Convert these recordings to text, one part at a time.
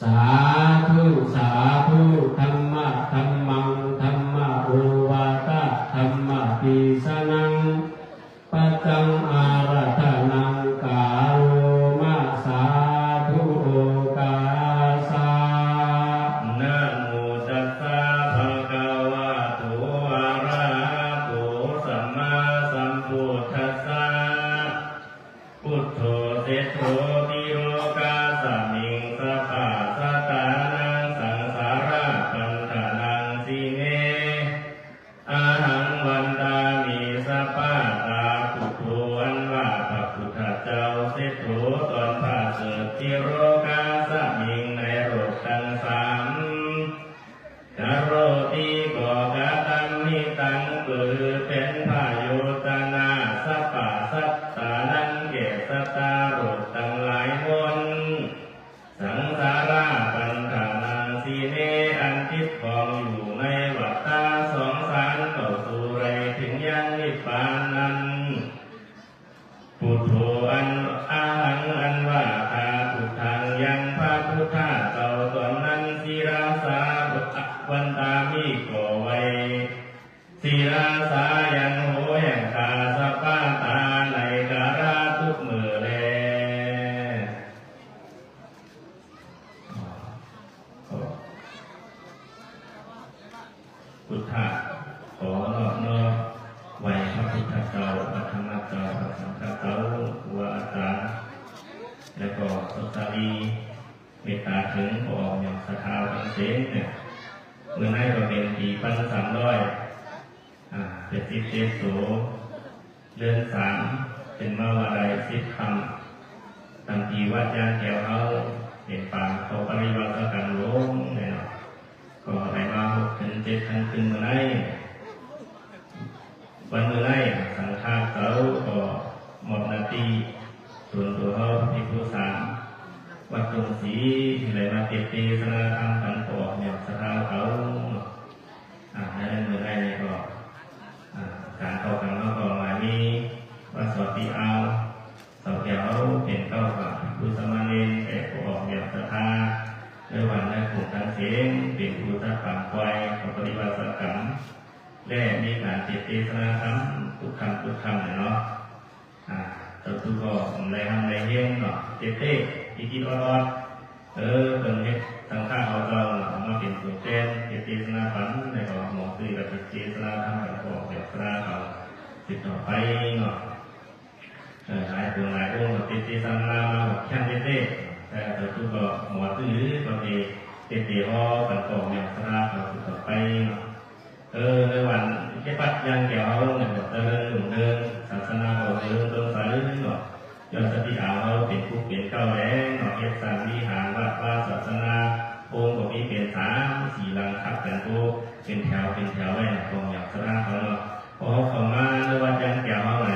สาธุสาธุธัมมะธัมมังธัมมะโอวาทะธัมมะปิสนังปัจจังอารัธนังกาโลมะสาธุโอกาสานะโมตัสสะภะคะวะโตอะระหะโตสัมมาสัมพุทธัสสะพุทโธเสสโธติโรกาสมิงสัพพะสัตตานังสังสาระปันธานังสิเมอาหังวันตามิสัพพะตาพุทโธอันว่าพระพุทธเจ้าเสสโธตอนพระเสด็จติโรกาสมิงในโลกทั้งสามกโรติก่อกตัมมิตังคือเป็นพายุตนาสัพพะสัตตานังเกสตาโรคทั้งหลายมนสังสาราปันธานังสีเนอันทิพย์ของอยู่ในวัฏฏะสงสารเข้าสู่ไรถึงยังนิพพานนั้นพุทโธอันอาหังอันว่าทาพุทธังยังพระพุทธเจ้าตนนั้นศิราสาวันตามิก่อไว้ศิราสายังโหแห่งตาสัพพะตาในการาทุกมือแลพุทธะขอนอบน้อมไว้พระพุทธเจ้าพระธรรมเจ้าพระสังฆเจ้าว่าอาจารย์และก็สุตรีเมตตาถึงพระองค์อย่างศรัทธาทั้งเสนเนี่ยเมื่อให้เราเป็นปี1300เป็นสิบเจโสเดือน3เป็นมาวาไร10 คำตั้งปีวัดยางแก้วเขาเป็นป่าเขาปริวัติกันลงเนี่ยก็ได้มา6 ถึง 7 ครั้งขึ้นเมื่อไหร่วันเมื่อไหร่สังฆาเขาก็หมดนาทีส่วนตัวเขาพิพุสามวัดตรงศรีที่ไหลมาเตเตสนาธรรมกันต่อเนี่ยสถานเขาในเมื่อไหร่เนี่ยก็การเข้ากันเขาก็มามีวัดสวัสดีเอาสาวแก้วเป็นเข้ากับผู้สมณีแต่ผู้ออกแบบสถานในวันในกลุ่มการเสียงเป็นผู้ทักปังควายของปฏิบัติกรรมและมีการเตสนาธรรมทุกคำเนาะตัวทุกก็ในทำในเยี่ยงเนาะเตที่รอดเป็นเฮ็ดทางข้าเขาเจ้ามาเป็นตัวเต้นเตสนาฝันในก็หมอคือกับเตสนาธรรมกับออกแบบสนาเขาติดต่อไปเนาะหลายตัวหลายองค์เตสนามาแค่เต้แต่ตัวทุกก็หมอคือก็มีเตฮอกันออกแบบสนาเขาติดต่อไปในวันแค่ปัดยังแก้วเขาเนี่ยแบบเดินศาสนาเขาเดินสายเนาะยอดสติอาเขาเป็นผู้เปลี่ยนเก้าแหวนเนาะเอฟสามวิหารวัดว่าศาสนาองค์ก็มีเป็น3-4 หลังทับกันผู้เป็นแถวไว้ตรงอย่างสนาเขาเนาะพอเขาเข้ามาในวัดยังแก้วเขาไหน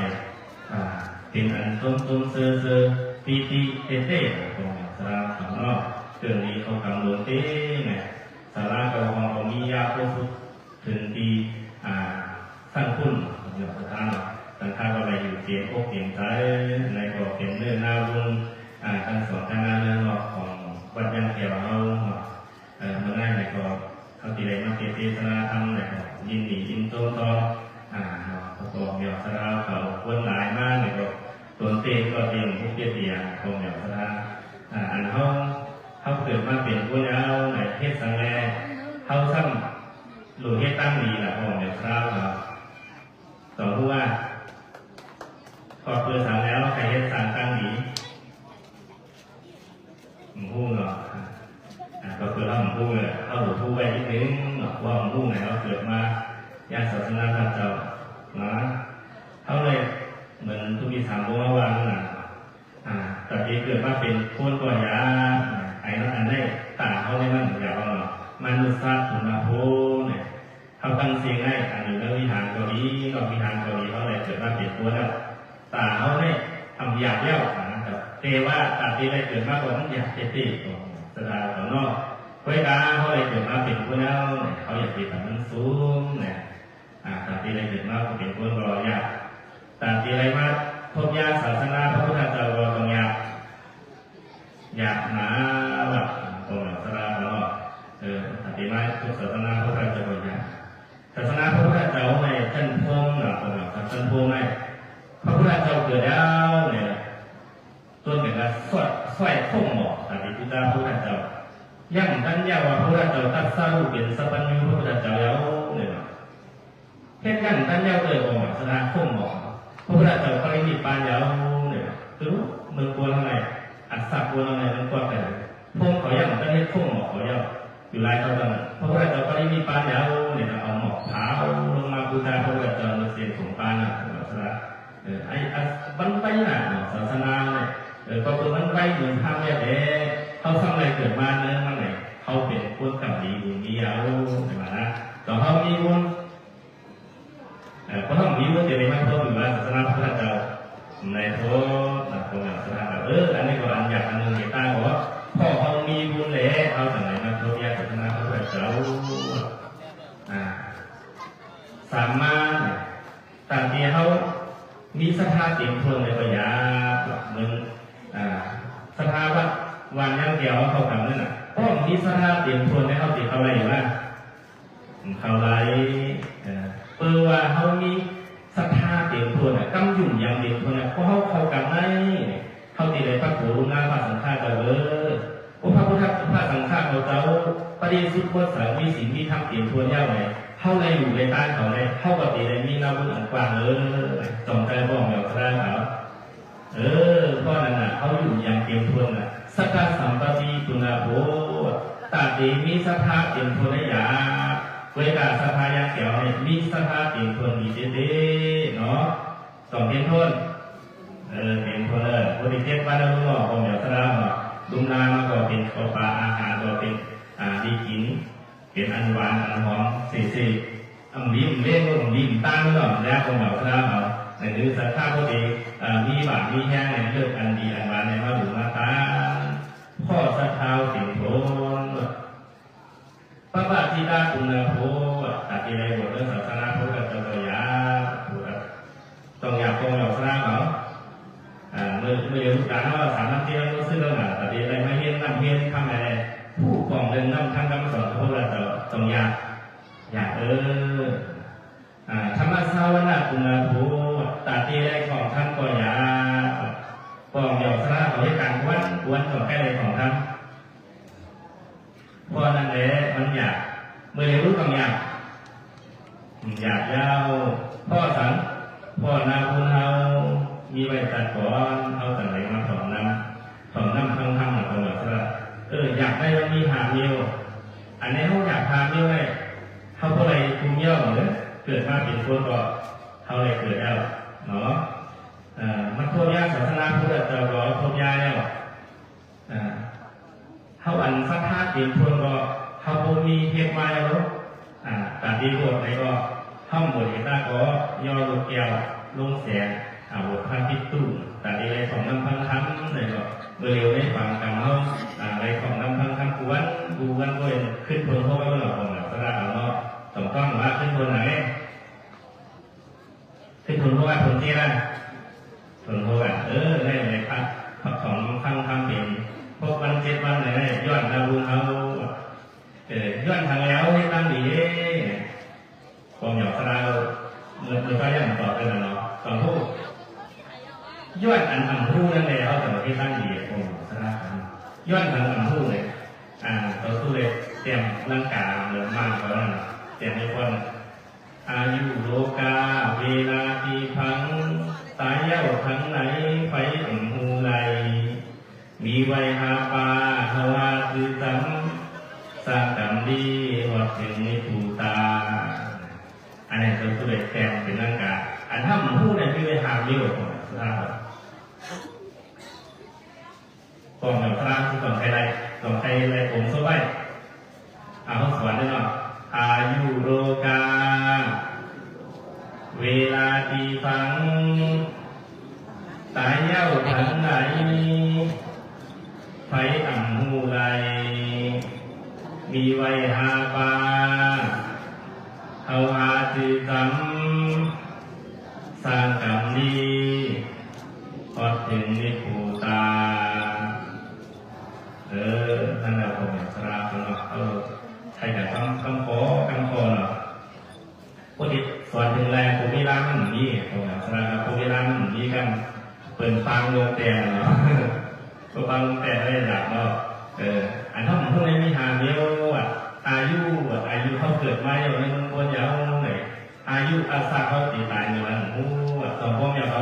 เป็นอันต้นเสื้อปีเต้ตรงอย่างสนาเขาเนาะเกิดนี้เขากำหนดเต้เนี่ยสาราเก่าของเรามียาโคฟุถึงที่สร้างคุณอย่างสถานสังฆาว่าอะไรอยู่เตียงอกเตียงใจในก็เป็นเรื่องน่ารุนทั้งสองคณะเรื่องของวัดยังเกี่ยวเราเมื่อไงในก็เขาตีเลยมาเทศนาธรรมในก็ยินดียินโตต่อประกอบเกี่ยวกับเราเขาวนหลายมากในก็ตัวเต้ก็เตรียมพวกเตี้ยของเกี่ยวกับเราอันเขาเกิดมาเป็นผู้เอาในเทศสังแลเขาซ้ำหลุดเฮ็ดตั้งดีละของเดี๋ยวคราวครับต่อรู้ว่าพอเพื่อสั่งแล้วใครเฮ็ดสั่งตั้งดีหูเนาะก็คือเราหูเลยเราหลุดหูไว้นิดนึงว่าหูไหนเราเกิดมาญาติศาสนาพระเจ้านะเขาเลยเหมือนทุกทีถามว่าว่าน่ะแต่ที่เกิดมาเป็นคนตัวยาไอ้นั่นอันได้ต่างเขาได้มันอย่างว่าเนาะมนุษย์ศาสตร์สุนทรภูเนี่ยเขาตั้งเสียงให้อันนี้เรื่องวิหารเกาหลีก็วิหารเกาหลีเขาเลยเกิดมาเป็นตัวแล้วตาเขาได้ทำอยากเย้านะครับเทว่าตาที่ได้เกิดมาก่อนอยากเตะสดาของนอกเวลาเขาเลยเกิดมาเป็นตัวแล้วเขาอยากเป็นแบบนั้นสูงเนี่ยตาที่ได้เกิดมาเป็นตัวรอยากตาที่ได้มาพบญาศาสนาพระพุทธเจ้าก็ต้องอยากหนาแบบตรง ยังกันยาว่าพระพุทธเจ้าตัดสรุปเป็นสัพพัญญูพระพุทธเจ้าแล้วเนี่ยเฮ็ดยังกันยาเลยออกสนาคมหมอพระพุทธเจ้าปรินิพพานแล้วเนี่ยคือเมืองกวนอะไรอัศสกวนอะไรมันกวนกันพงเขายังกันเฮ็ดคมหมอเขายังอยู่หลายตอนนั้นพระพุทธเจ้าปรินิพพานแล้วเนี่ยเอาหมอกเท้าลงมาบูชาพระพุทธเจ้าเสียงสงปานนะสนาไอ้บันไปน่ะศาสนาเนี่ยก็คือมันไปเหมือนทำเนี่ยแต่เขาทำอะไรเกิดมาเนื้อมันไหนเขาเป็นคนกับดีบุญมีเอาใช่ไหมนะต่อเขามีบุญเพราะเขามีบุญจะได้มาเขาอยู่ว่าศาสนาพระพุทธเจ้าในโทษนะตรงนั้นศาสนาอันนี้ก็อันอยากอันหนึ่งที่ตาบอกว่าพ่อเขามีบุญเลยเขาจากไหนมาเขาอยากศาสนาพระพุทธเจ้าสามารถต่างที่เขามีสถาเตรียมทวนในปัญญาเหมือนสถาวัดวันยังเดียวเขาทำนั่นน่ะก็มีสถาเตรียมทวนในเขาติดเขาอะไรอยู่ว่าเขาไรเปิดว่าเขามีสถาเตรียมทวนกำยุ่งอย่างเดียวทวนเพราะเขากำไรเขาติดเลยพระโขงานพระสังฆาเจ้าพระพุทธพระสังฆาเขาเจ้าปฏิสุทธิ์พุทธสารมีสิ่งที่ทำเตรียมทวนยาวไหนเข้าในอยู่ในใต้เขาในเข้าปฏิเลยมีน้ำบุญอันกว้างจงใจบอกเหล่าพระเขาเพราะนั้นน่ะเขาอยู่อย่างเตรียมทวนน่ะสักการสัมปติตุนาโภตาดีมีสภาเตรียมทวนได้ยาเวลาสภายาเกี่ยวเนี่ยมีสภาเตรียมทวนดีเด้เนาะต้องเตรียมทวนเตรียมทวนบริเทศบ้านเราหล่อของเหล่าพระเขาดุมนามาก็เป็นข้าวปลาอาหารก็เป็นดีกินเป็นอันหวานอันหอมสี่ลิ้มเล่นลิ้มตั้งก่อนแล้วของเหล่าพระเขาในหรือสักข้าวพอดีมีบาดมีแห้งในเลือกอันดีอันหวานในมาดูมาตาพ่อสะเท้าเสียงโถนพระบาทที่ได้คุณาโพตัดที่ในบทเรื่องศาสนาพุทธเจ้าตัวยาต้องอยากคงเหล่าพระเขาเมื่อเรียนรู้การว่าสารน้ำเตี้ยรู้สึกแล้วตัดที่ในไม่เห็นน้ำเห็นทำอะไรผู้ของเรื่องน้ำทางคำสอนพระพุทธเจ้าต้องอยากธรรมสาวนาคุณาโพตัดที่ในของท่านก็อยากปองเหล่าพระเขาให้การวันของแก่ในของท่านเพราะนั่นแหละมันอยากเมื่อเรียนรู้ต้องอยากยาวพ่อสังพ่อนาคุณเฮามีไว้ตัดก่อนเอาแต่ไหนมาถอนน้ำทั้งหลังตลอดซะอยากได้วันนี้หาเมียวอันนี้เขาอยากหาเมียวเลยเขาก็เลยคุมเยี่ยวเลยเกิดมาเป็นคนก็เขาเลยเกิดแล้วเนาะมันโทษยาศาสนาพุทธเจ้าก็โทษยาแล้วเขาอันสักท่าเตรียมทวนก็เขาคงมีเทปมาแล้วตัดดีบทไหนก็ห้องบทเห็นหน้าก็ย่อลูกแก้วลงแสงบทพันพิตู้ตัดดีอะไรของน้ำพังคั้งเลยก็เร็วได้ฟังกันเขาอะไรของน้ำพังคั้งกวนด้วยขึ้นบนเพราะว่าเราของสระเอาเนาะต้องต้องว่าขึ้นบนไหนขึ้นบนเพราะว่าผลที่นั่นผลเพราะว่าได้เลยครับของพังคั้งเป็นพวกวัน7 วันไหนย้อนดาวลุงเอาย้อนทางแล้วให้ตั้งดีความหยอกสลาเมื่อก็ยังต่อไปแล้วเนาะตอนพูดย้อนอันอันพูดนั่นเลยเขาแต่ที่ตั้งดีความหยอกสลาย้อนทางอันพูดเลยต่อสู้เลยเตรียมร่างกายเหมือนมากกว่านั้นเตรียมให้คนอายุโลกาเวลาที่พังตายเย้าทั้งไหนไฟอันหูไหลมีไว้หาปลาหาวาคือซ้ำสร้างกรรมดีวัดถึงในภูตาอันนี้เราตัวเด็กแกงเป็นร่างกายอันถ้ามันพูดในที่ไว้หาเยอะกว่าสุดท้ายก่อนแบบพระที่ก่อนใครไรผมสบายเขาสอนได้หน่อยอายุโลกาเวลาที่ฟังตายเย้าทั้งไหนไฟอ่ำหูไหลมีไว้หาปลาเอาหาจืดจำสร้างกรรมดีพอถึงนิพพตาท่านเราผมสราบเนาะใครจะคำขอเนาะพวกที่สอนถึงแรงภูมิรังนี่ผมสราบภูมิรังนี่กันเปิดฟังเรื่องแต่เนาะก็ฟังแต่ได้หลักเนาะอันถ้าผมพูดในวิหาร ยุอาสาเขาตีตายเงินโอ้สองพ่อแม่เขา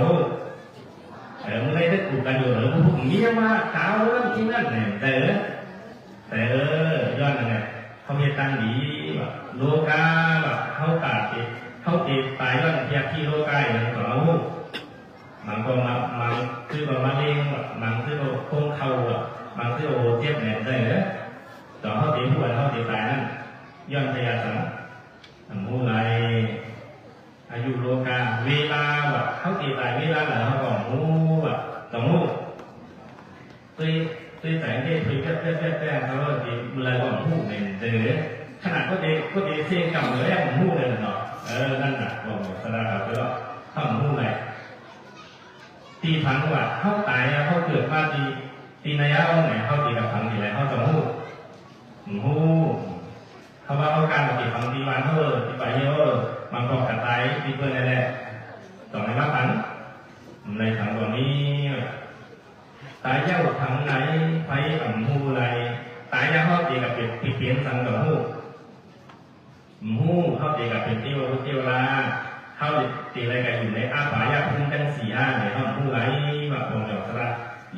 มึงได้ได้ถูกกันอยู่หรือพวกนี้มาขาวแล้วจริงนั่นเนี่ยแต่ย้อนยังไงเขาเรียกตั้งดีแบบโลกาแบบเขาตาติดเขาติดตายย้อนเทียบที่โลกาอย่างของเรามันก็มันคือแบบมะเร็งแบบมันคือโค้งเข่าแบบมันคือโอเจ็บเนี่ยได้เลยต่อเขาติดหัวเขาติดตายนั่นย้อนพยาสังมูไรอายุโลกาเวลาแบบเขาติดตายเวลาเหรอเขาบอกมูแบบสองมูตัวใส่เด็กตัวแป๊ะเขาติดอะไรบอกมูเนี่ยเจอขนาดก็เด็กเสี่ยงกับเลยของมูเลยเนาะนั่นแหละบอกสดาเขาก็ทำมูอะไรตีพังว่าเขาตายเขาเกิดมาตีนายะเอาไหนเขาตีกับพังตีอะไรเขาจะมูเขาว่าเขาการปฏิบัติตีวันเขาตีไปเยอะมันก็กระต่ายตีเพื่อนนั่นแหละต่อในมาพันในถังตรงนี้ตายเย้าถังไหนไฟอ่ำหูไรตายยาเขาตีกับเป็ดเปลี่ยนสังกับหูเขาตีกับเป็ดที่ว่าเที่ยวลาเขาตีอะไรกันอยู่ในอาป่ายาพุ่งจังสี่ห้าเนี่ยเขาหูไรมาปงหยอกสระ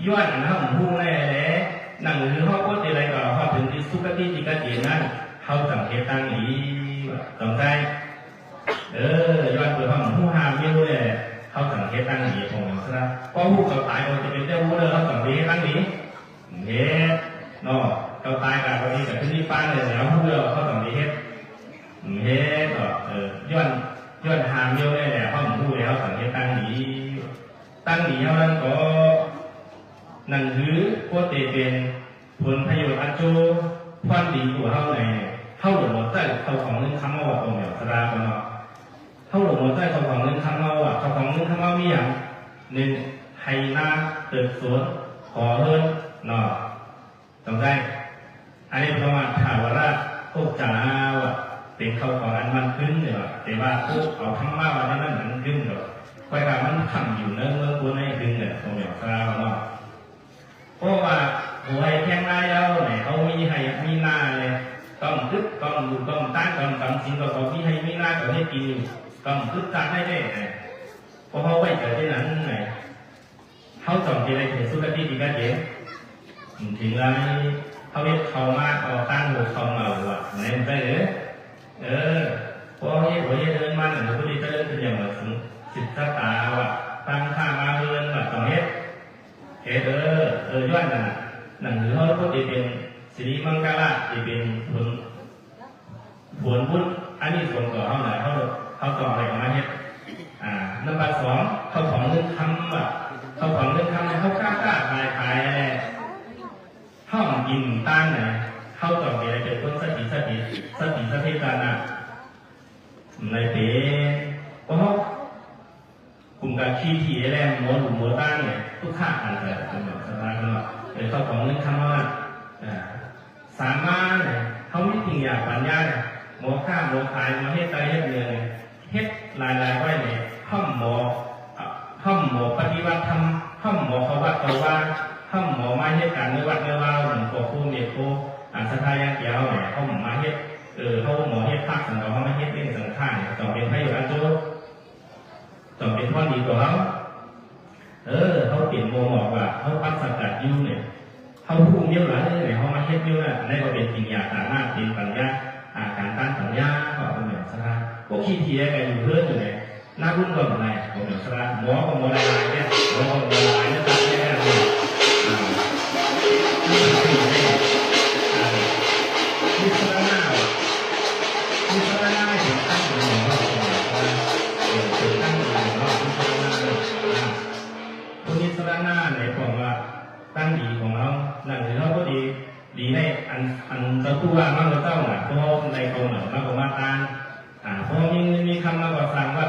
ย้อนเขาหูแน่เลยนั่งหรือเขาก็ตีอะไรก็เขาถึงที่สุกติจิกเจนั่นเขาสังเกตตั้งนี้ต้องใจย้อนเปิดห้องหูหามไม่รู้เลยเขาสังเกตตั้งนี้ปงหยอกสระพอหูเขาตายเขาจะเป็นเจ้าหูเลยเขาสังเกตตั้งนี้เฮ็ดเนาะเขาตายกันวันนี้กับที่นี่ป้าเลยแล้วหูเราเขาสังเกตเฮ็ดย้อนหามเยอะเลยแหละห้องหูแล้วสังเกตตั้งนี้เท่านั้นก็นั่นคือพวกเตเป็นผลประโยชน์อันโจความดีcủaเขาnàyเขาหลงหมดใจเขาของเงินคำว่าตรงอย่างสระกันเนาะเขาหลงหมดใจเขาของเงินคำว่าเขาของเงินคำว่ามีอย่างหนึ่งให้หน้าเติบสวนขอเฮิร์นเนาะตรงใจอันนี้ประมาณข่าวว่าพวกจ่าว่าเป็นเขาของอันมันขึ้นเนี่ยแต่ว่าพวกเอาทั้งมาวันนั้นมันขึ้นเนาะคอยว่ามันทำอยู่เนื้อเมื่อตัวในขึ้นเนี่ยตรงอย่างสระกันเนาะเพราะว่าหัวไอ้แข้งหน้าเย้าเนี่ยเขามีให้มีหน้าเลยต้องคึกต้องดูต้องตั้งต้องทำสิ่งต่อไปที่ให้มีหน้าต่อให้กินต้องคึกตั้งได้เลยเพราะเขาไว้เกิดที่นั้นไงเขาจองที่ไรถึงสุขที่ดีกันเยอะถึงไรเขาเรียกเขามาเขาตั้งหัวเขาเมาว่ะไหนไปเลยพอให้หัวเดินมาหนึ่งพอดีจะเดินเป็นอย่างแบบสิทธิ์ตาว่ะตั้งท่ามาเดินแบบตรงนี้ย้อนนั่นหรือเขาก็จะเป็นสิริมังกรจะเป็นผลบุญอันนี้ส่วนต่อเขาไหนเขาต่ออะไรมาเนี่ยนับสองเขาของเงินคำแบบเขาของเงินคำเนี่ยเขากล้าขายอะไรห้องกินต้านเนี่ยเขาต่ออะไรเป็นคนสติตานะในเป๋เพราะกลุ่มการขี้ที่แรงโมหลุมโมต้านเนี่ยทุกข้าอาจจะเป็นแบบสบายเนาะแต่เขาของเงินคำว่าสามารถเนี่ยเขาไม่จริงอยากปัญญาเนี่ยโมฆ่าโมขายโมเฮ็ดใจเฮ็ดเงินเฮ็ดลายไว้เนี่ยห้องหมอปฏิบัติธรรมห้องหมอเขาวัดเขาว่าห้องหมอมาเฮ็ดการในวัดในว่าหลวงพ่อครูเมตโตสถายังเกี่ยวเนี่ยห้องมาเฮ็ดเขาหมอเฮ็ดภาคสังฆเขามาเฮ็ดเป็นสังฆเนี่ยต้องเป็นพระโยอันโจต้องเป็นข้อดีของเขาเขาเปลี่ยนโมหมอกว่าเขาปัดสกัดยูเนี่ยเขาพุ่งเยอะหลายเนี่ยเขามาเฮ็ดเยอะน่ะในก็เป็นจริงอยากสามารถเป็นปัญญาการตั้งปัญญาก็เป็นแบบสถานพวกขี้เทียกันอยู่เพื่อนอยู่เนี่ยน่ารุ่นก่อนไหนผมแบบสถานหมอกับหมอลายเนี่ยหมอกับหมอลายเนี่ยตั้งแค่เนี่ยนี่สระหน้าถึงตั้งอยู่หมอถึงตั้งอยู่หมอคนนี้สระหน้าเนี่ยผมว่าตั้งดีของเราหนังเราก็ดีให้อันตัวมากกว่าเจ้าหน่ะเพราะในเขาหน่อยมากกว่ามาตานเพราะมีคำมากกว่าสั่งว่า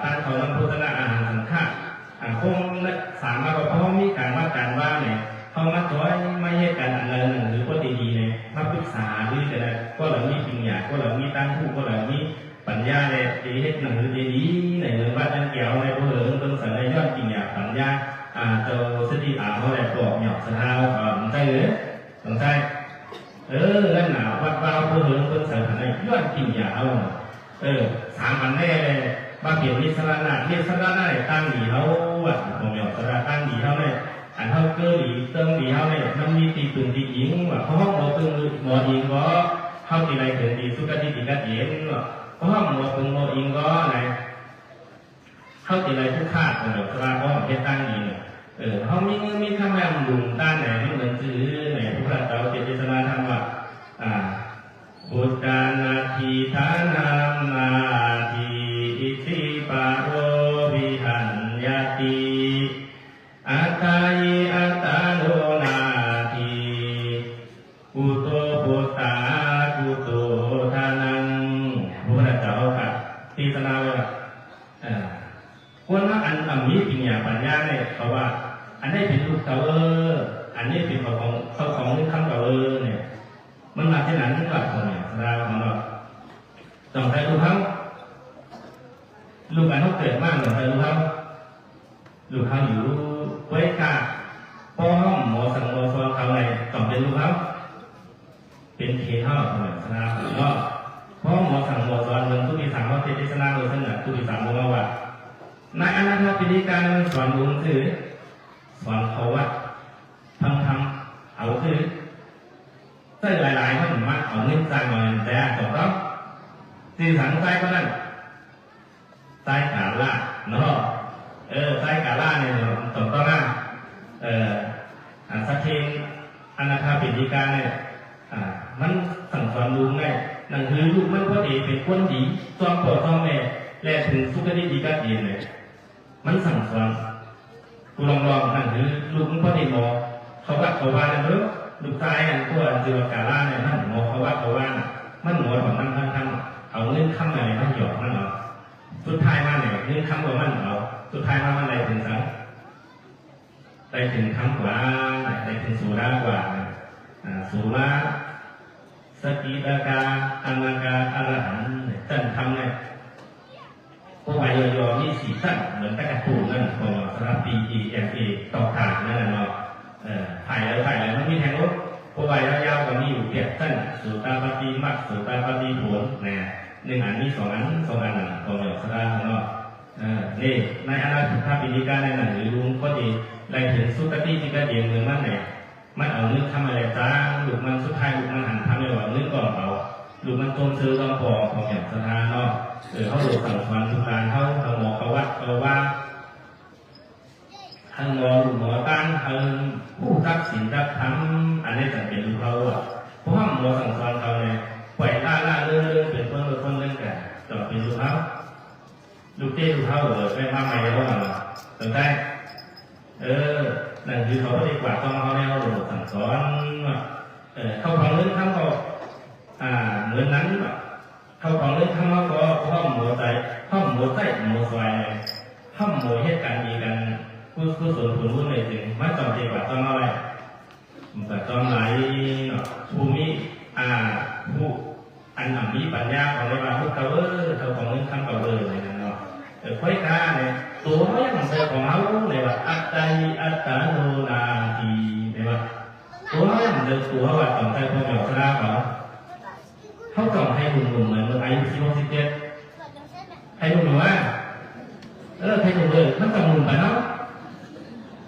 ตั้งเขาลำพุทธนาอาหารสังฆะคงสามารถเพราะมีการว่าเนี่ยเขามาตัวไม่ให้การอันนั้นหรือว่าดีๆเนี่ยมาปรึกษาหรือจะได้ก็เหล่านี้ปัญญาก็เหล่านี้ตั้งผู้ก็เหล่านี้ปัญญาเนี่ยดีให้หนังหรือดีในเรื่องว่าจันเกี่ยวในผู้เหลืองต้นสันในยอดปัญญาปัญญาเจ้าสติเขาเลยบอกหยอกสถาใช่หรือสนใจนั่นหนาวัดวาวผู้เหลืองต้นสันในยอดปัญญาเอา สามอันแน่เลยมาเปลี่ยนมิสระนามิสระนาตั้งดีเขาวัดผมยอมสระตั้งดีเขาเนี่ยอันเขาเกลือดีเติมดีเขาเนี่ยมันมีตีตุ่นตีหญิงว่าเพราะห้องหมอตึงหมอหญิงก็เขาตีไรถึงดีสุขดีตีกัดเย็นว่าเพราะห้องหมอตึงหมอหญิงก็ไหนเขาตีไรทุกข้าผมยอมสระก็เป็นตั้งดีเนี่ยเขามีเงินมีทำแม่ดุงด้านไหนไม่เหมือนซื้อไหนพระพุทธเจ้าเจตนาธรรมว่าบุตรนาทีฐานานาทีอิทิปาโรวิหันยติอัตตายิอัตตาโนนาทีกุโตปุตตากุโตทานังพระพุทธเจ้าค่ะเทศนาว่าคนว่าอันนี้ปัญญาเนี่ยเขาว่าอันนี้เป็นลูกเต๋ออันนี้เป็นของคำเต๋อเนี่ยมันมาที่ไหนนี่ว่าคนเนี่ยเราของเราต้องใช้ลูกเขาลูกอันเขาเกิดมากต้องใช้ลูกเขาอยู่ไว้กาพ่อห้องหมอสังโมซอนเขาในต้องเป็นลูกเขาเป็นเทท่าคนเนี่ยเราของเราพ่อหมอสังโมซอนเมืองทุกที่สามเขาเทศนาโดยท่านทุกที่สามบอกว่าในอนาคตปีนี้การสอนลุงคือสอนเขาว่าทำเอาคือใส่หลายๆเขาถึงมาเอาเงินใส่มาแต่ตกต้องสื่อสารใส่ก็นั่นใส่กาล่าเนาะใส่กาล่าเนี่ยตกต้องนะสักทีอนาคตปีนี้การเนี่ยมันสั่งสอนลุงไงนั่นคือลูกมันพอดีเป็นคนดีจอมพ่อจอมแม่และถึงสุขดีกัดเย็นเลยมันสั่งสอนกูลองนั่นคือลูกมันพอดีหมอเขาว่าเนี่ยเนอะลูกชายอันตัวจิวกาล่าเนี่ยมันหมอเขาว่ามันหมอของมันทำเอาเงินคำอะไรมันหยอกมันเอาสุดท้ายมาเนี่ยเงินคำว่ามันเอาสุดท้ายมาอะไรถึงสังไปถึงคำกว่าไปถึงสุรากว่าสุราสกิตากาอนังกาอรหันตั้งทำเนี่ยพวกวายยอมีสีสั้นเหมือนตะกระตูนั่นของสระปีEMAต่อขาดนั่นแหละเนาะถ่ายแล้วมันมีแทงรถพวกวายยาวๆก็มีอยู่เพียบสั้นสุตาปฏิมักสุตาปฏิผลนะหนึ่งอันมีสองอันของสระเนาะนี่ในอนาคตปีนี้การในหนังหรือลุงก็ดีได้ถึงสุขติที่กระเดียงเงินมันเนี่ยมันเอาเงินทำอะไรจ้าลูกมันสุดท้ายลูกมันหันทำไม่ไหวเงินก่อนเอาลูกมันต้นซื้อต้องพอของอย่างสถานเนาะเขาดูสั่งสอนทุกการเขาหมอเขาวัดเขาว่าทางหมอหมอตั้งทางผู้รับศีลรับธรรมอันนี้จะเป็นเขาเพราะว่าหมอสั่งสอนเขาเนี่ยปล่อยล่าเรื่องเป็นคนเรื่องกันต่อเป็นลูกเขาลูกเต้ลูกเขาไปมาใหม่แล้วว่าสนใจนั่นคือเขาดีกว่าต้องเขาเนี่ยเขาดูสั่งสอนเขาของเรื่องทำเขาเหมือนนั้นเขาของเรื่องทำเขาก็ห้องหมอใจห้องหมอใจหมอซอยห้องหมอเหตุการณ์ดีกันผู้ส่วนผลรู้เลยถึงไม่ต้องดีกว่าต้องอะไรแต่ต้องไหนภูมิผู้อันมีปัญญาของในบ้านพวกเขาเขาของเรื่องทำเขาอะไรนั่นเนาะค่อยกาเนี่ยตัวเขาอย่างเดียวของเขาเนี่ยว่าอัตตาอัตตาโนนาทีเนี่ยว่าตัวเขาอย่างเดียวตัวเขาว่าต้องใจพวกเราชนะเขาต้องให้หนุ่มเหมือนอายุ17ให้หนุ่มว่าให้หนุ่มเลยมันต้องหนุ่มไปเนาะ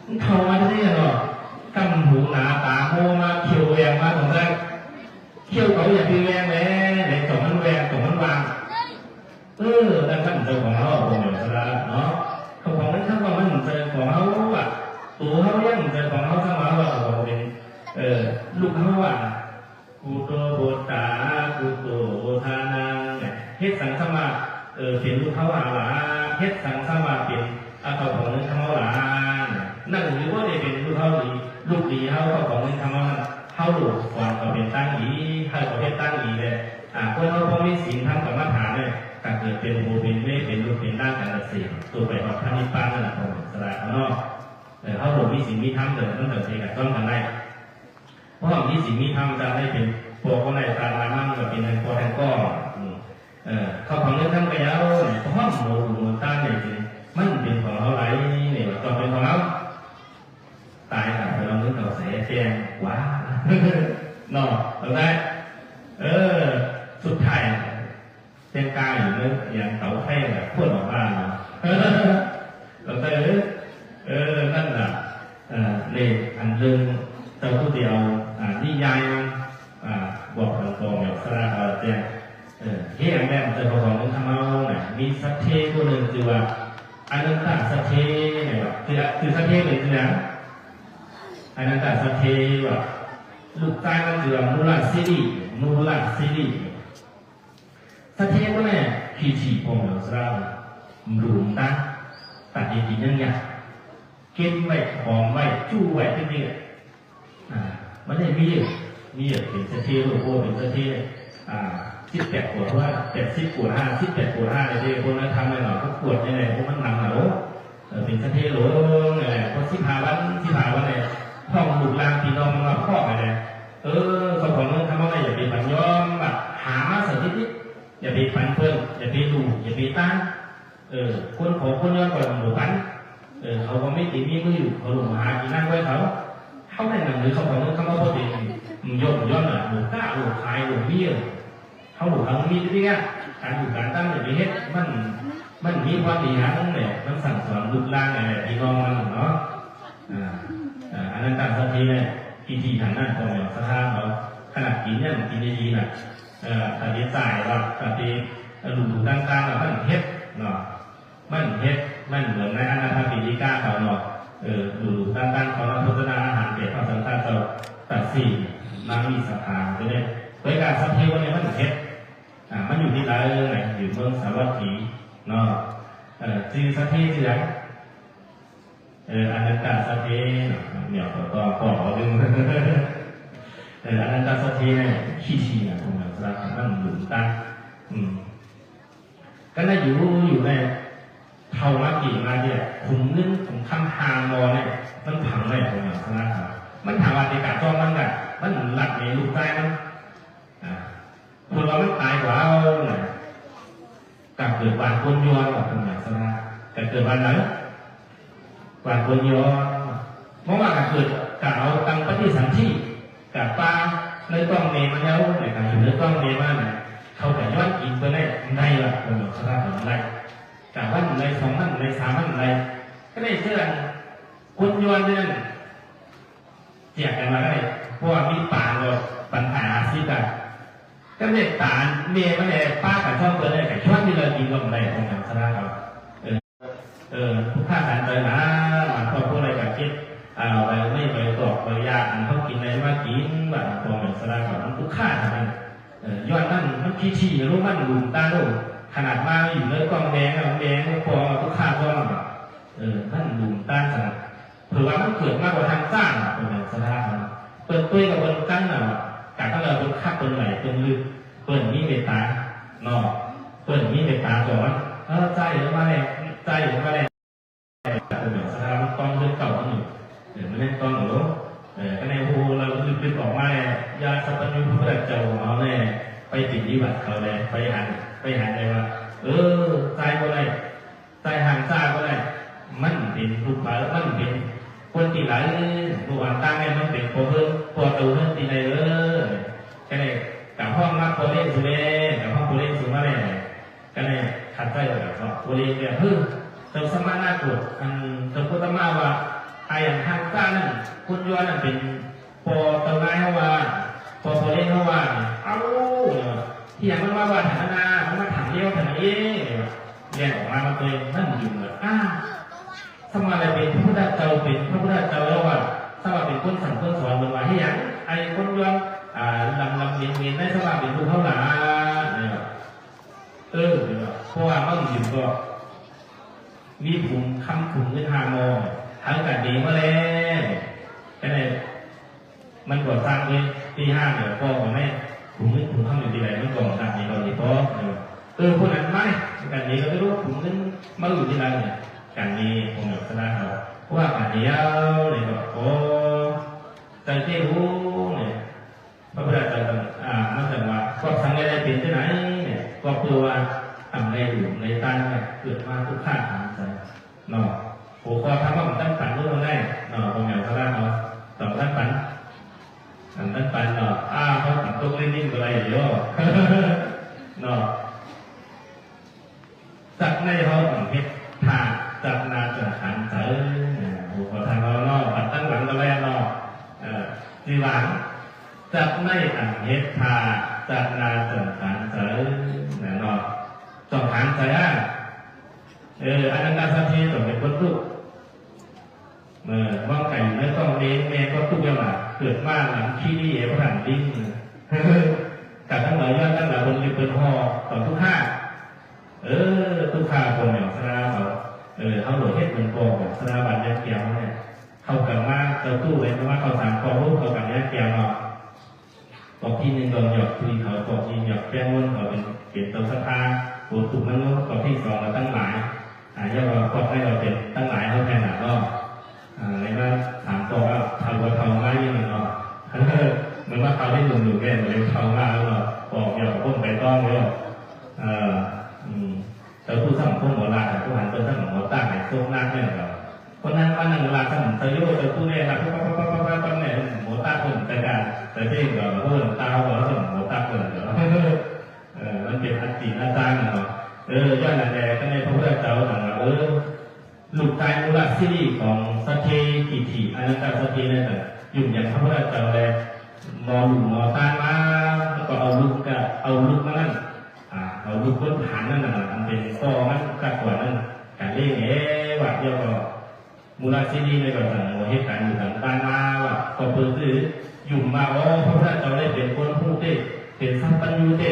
มันเท่ามาที่นี่เนาะกำหูหนาตาโมมาเขียวแหวงมาตรงนั้นเขียวเขาอย่าพี่แหวงเลยในตรงมันแหวงตรงมันวางนั่นก็เป็นตัวของเขาผมอยู่สระเนาะเขาของนั้นถ้าว่ามันเจอของเขาตัวเขายังเจอของเขาทั้งวันว่าเขาเป็นลูกเขากุโตโบตากุโตโบทานังเฮ็ดสังสมาเป็นลูกเขาหลาเฮ็ดสังสมาเป็นเขาของนั้นเขาหลานั่นหรือว่าได้เป็นลูกเขาดีลูกดีเขาของนั้นเขาลูกก่อนเขาเป็นตั้งดีเขาเป็นตั้งดีเลยคนเขาพอมีศีลทำกับมาฐานเลยการเกิดเป็นโบเป็นเมฆเป็นลูกเป็นด้านการเกษตรตัวไปออกพระนิพพานนั่นแหละผมสลายเขาเนาะเขาลูกมีศีลมีธรรมเลยตั้งแต่เด็กต้องกันได้เพราะมีศีลมีธรรมจะได้เป็นพวกคนในตาลายมั่งก็เป็นทางคอทางก้อเขาของเรื่องทั้งไปแล้วเพราะหมูต้านเนี่ยจริงมันเป็นของเขาไหลเนี่ยต้องเป็นของเขาตายกับไปลองนึกเอาเสียแจ้งว้าเนาะตรงนั้นสุดท้าย เส้นกายอยู่เนี่ยอย่างเต๋าแท่แบบพูดออกมาเราก็นั่นแหละเลยอันเรื่องเจ้าผู้เดียวนิยายบอกตรงๆแบบสระเจ้าที่อย่างแรกเจอของนึงทำเอาเนี่ยมีสัตเทตัวหนึ่งคือว่าอนันตสัตเทเนี่ยคือสัตเทเป็นคืออะไรอนันตสัตเทว่าลูกใต้มันคือมูลสิริสัตเทก็เนี่ยขีดพงเราสระหลุมตั้งตัดยิงยังไงเก็บไว้หอมไว้จู้ไว้ที่นี่มันได้มีเป็นสัตเทหรือโบเป็นสัตเท18 ขวดว่า80 ขวด5 18 ขวด5อะไรที่คนนั้นทำอะไรหน่อยเขาขวดยังไงพวกมันนำหน่อยเป็นสัตเทหรืออะไรเพราะ15 วันเนี่ยห้องหลุดลางพี่น้องมาครอบอะไรเขาของนึงทำอะไรอย่าไปปันย้อมแบบหามาสักนิดอย่าไปปันเพิ่มอย่าไปดูอย่าไปตั้งคนขอคนย้อนก่อนหมู่ปันเขาก็ไม่ติดมีมืออยู่เขาลงมากินนั่งไว้เขาได้หนังหรือเขาของนึงเขามาพอดีย้อนหน่อยหมู่ก้าหมู่คายหมู่เบี้ยเขาหมู่เขามีที่นี่การอยู่การตั้งอย่างนี้เฮ็ดมันมีความดีฮะนั่นแหละมันสั่งสอนลุกล่างอะไรพี่น้องมันเนาะอันนั้นตามสักทีเนี่ยทีทางนั้นของเราสถานเราขนาดกินเนี่ยกินดีๆนะแต่ที่จ่ายเราแต่ที่หลุดต่างๆเรามันเฮ็ดเนาะมันเฮ็ดมันเหมือนในอนาถปิฎกาเขาเนาะหลุดต่างๆของเราโฆษณาอาหารเปรียบเท่าสังฆาเราตัดสี่มามีสถานตัวนี้โดยการสักทีวันนี้มันเฮ็ดมันอยู่ที่ไหนอยู่เมืองสาวัตถีเนาะจีสักทีจีไหนอันนั้นการสักทีเนี่ยต่อดึงอันนั้นการสักทีเนี่ยขี้เนี่ยผมแบบรักมันหลุดตั้งก็น่าอยู่ในเท่ามากี่มาเนี่ยขุมนึงของคำหางอเนี่ยมันผังเลยผมแบบนะครับมันถามว่าในการจ้องมันหลักในลูกใต้มันคนเราไม่ตายกว่าเอาเนี่ยกับเกิดวันคนย้อนแบบผมแบบนะแต่เกิดวันไหนวันคนย้อนเมื่อวานเกิดกับเอาตังปฏิสันธิกับปลาในกล้องเนมันแล้วในการอยู่ในกล้องเนมันเขาแต่ย้อนกินไปได้ละผมแบบนะผมได้แต่วันใน2 วันใน3 วันในก็ได้เชื่อคนย้อนเนี่ยเจียกกันมาได้เพราะว่ามีป่าเราปัญหาที่กันก็เด็กตาเมียมันเนี่ยป้ากับช่องเปิดเลยกับช่วงที่เรากินลงในของอย่างสระเราทุกข้าการเจอนะมันพอพูดอะไรกับคิดไปไม่ไปตอกไปยากเขากินอะไรมากินแบบของอย่างสระเรามันทุกข้าทำไมย้อนนั่นมันขี้รู้มันลุมตาโลขนาดมาอยู่เลยกองแดงพอทุกข้าก็มันลุมตาขนาดเผื่อว่ามันเกิดมากกว่าทางจ้างของอย่างสระเราเปิดตัวกับบนกั้นการที่เราเป็นข้าเป็นไหลเป็นลึกเปิดมีเมตตาเนาะเปิดมีเมตตาก่อนใจหรือว่าอะไรใจหรือว่าอะไรเป็นแบบสถานต้องเลือกเก่าหนึ่งไม่ได้ต้องหรือก็ในภูเราลึกออกมาเลยยาสัพพยุพระเจ้าเอาเลยไปติดนิบัติเขาเลยไปหันเลยว่าใจก็ได้ใจห่างใจก็ได้มันเป็นรูปแบบมันเป็นคนที่หลายระหว่างตั้งเนี่ยมันเป็นพอตัวเพิ่มตีในก็เลยกับห้องมาโคเล่นสุเล่กับห้องโคเล่นสุมาเลยก็เลยขัดใจแบบโคเล่นเนี่ยเติมสมาหน้ากดเติมพุทธมาว่าไอ้อย่างทางก้านั่นคุณย้อนนั่นเป็นพอเติมไม้เขาว่าพอโคเล่นเขาว่าที่อย่างมันว่าฐานามันมาถังเลี้ยวถังเรียนออกมามันเลยนั่นอยู่เหมือนสมาอะไรเป็นพระพุทธเจ้าเป็นพระพุทธเจ้าแล้วว่าสมาเป็นคนสั่งคนสอนเหมือนว่าให้ยังไอ้คนย้อนลำเมียนได้สมาเป็นผู้เท่าหนาเนี่ยเพราะว่าเมื่ออยู่ก็มีผุ่มคำผุ่มเงินหาโมทั้งกันดีมาแล้วแค่ไหนมันก่อสร้างเลยที่5เนี่ยพ่อของแม่ผุ่มเงินผุ่มข้างอยู่ที่ไหนมันก่อสร้างดีเราดีพ่อคนนั้นไม่กันนี้เราไม่รู้ผุ่มเงินมาอยู่ที่ไหนเนี่ยกันนี้ผมอยากสร้างเขาเพราะว่ากันนี้เลยบอกใจเจ้าเนี่ยพระพุทธเจ้ามันจะว่าก็สังเกตได้เป็นที่ไหนเนี่ยก็คือว่าทำในหลุมในตั้งเกิดมาทุกข้าทางใจเนาะโอ้ก็ทำว่ามันตั้งฝันรู้ตรงไหนเนาะผมอยากสร้างเขาต่อตั้งฝันเนาะเขาตัดตัวเล่นนิ่งอะไรอยู่เนาะ ในเขาต้องเฮ็ดทางจับนาจับขันเจอผู้ขอทางเราเนาะปัดตั้งหลังก็แล้วเนาะทีหลังจับในอันเฮ็ดทาจับนาจับขันเจอเนาะจับขันเจออันนั้นการสัตย์ต้องเป็นคนทุกว่างไก่ไม่ต้องเลี้ยงแม่ก็ทุกอย่างเกิดมาหลังขี้ดีพระหันดิ้งกับทั้งหลายญาติทั้งหลายคนมีเป็นพ่อต่อทุกข้าทุกข้าคนอย่างสนาเขาหลวงเทศเป็นพ่อแบบสนาบัตรยักษ์เกี่ยวเนี่ยเขากลับมาเจ้าตู้เลยเพราะว่าเขาสามพ่อลูกเขากับยักษ์เกี่ยวเนาะบอกที่หนึ่งโดนหยอกคุยเขาบอกที่หยอกแก้งวนเขาเป็นตัวสภาปวดตุ่มมันก็ที่สองเราตั้งหลายย่อเราบอกให้เราเป็นตั้งหลายเขาแทนหนักก็ในว่าถามตัวว่าทำว่าทำง่ายยังไงเนาะเหมือนว่าเขาได้หนุ่มๆแก่เหมือนเขามาแล้วเนาะบอกอย่าพุ่งไปต้องเลยแต่ผู้สั่งผู้หมอลาผู้หันตัวสั่งหมอตั้งไหนโซ่นั่งเนี่ยเหรอคนนั้นวันนั้นเวลาสั่งเตยโย่เตยผู้เนี่ยนะปั๊บเนี่ยหมอตั้งคนแต่การแต่เพ่งเหรอผู้หลงตาเขาบอกว่าหมอตั้งคนเหรอมันเป็นอันตีน่าจ้างเนาะย้อนหลังแดงก็ในพระพุทธเจ้าต่างลูกชายมูลสิริของสัตย์กิติอนันตสัตย์นั่นแหละอยู่อย่างพระพุทธเจ้าเลยมอหลุมมอตามาแล้วก็เอาลูกมานั่นเอาลูกพ้นฐานนั่นน่ะมันเป็นพ่อมันกัดกว่านั่นการเลี้ยงว่าเดี๋ยวก็มูลสิริในก่อนสั่งโมเหตุการอยู่ทางตามาว่าก็เปิดซื้ออยู่มาพระพุทธเจ้าได้เป็นคนพูดได้เป็นสัมปัญญูได้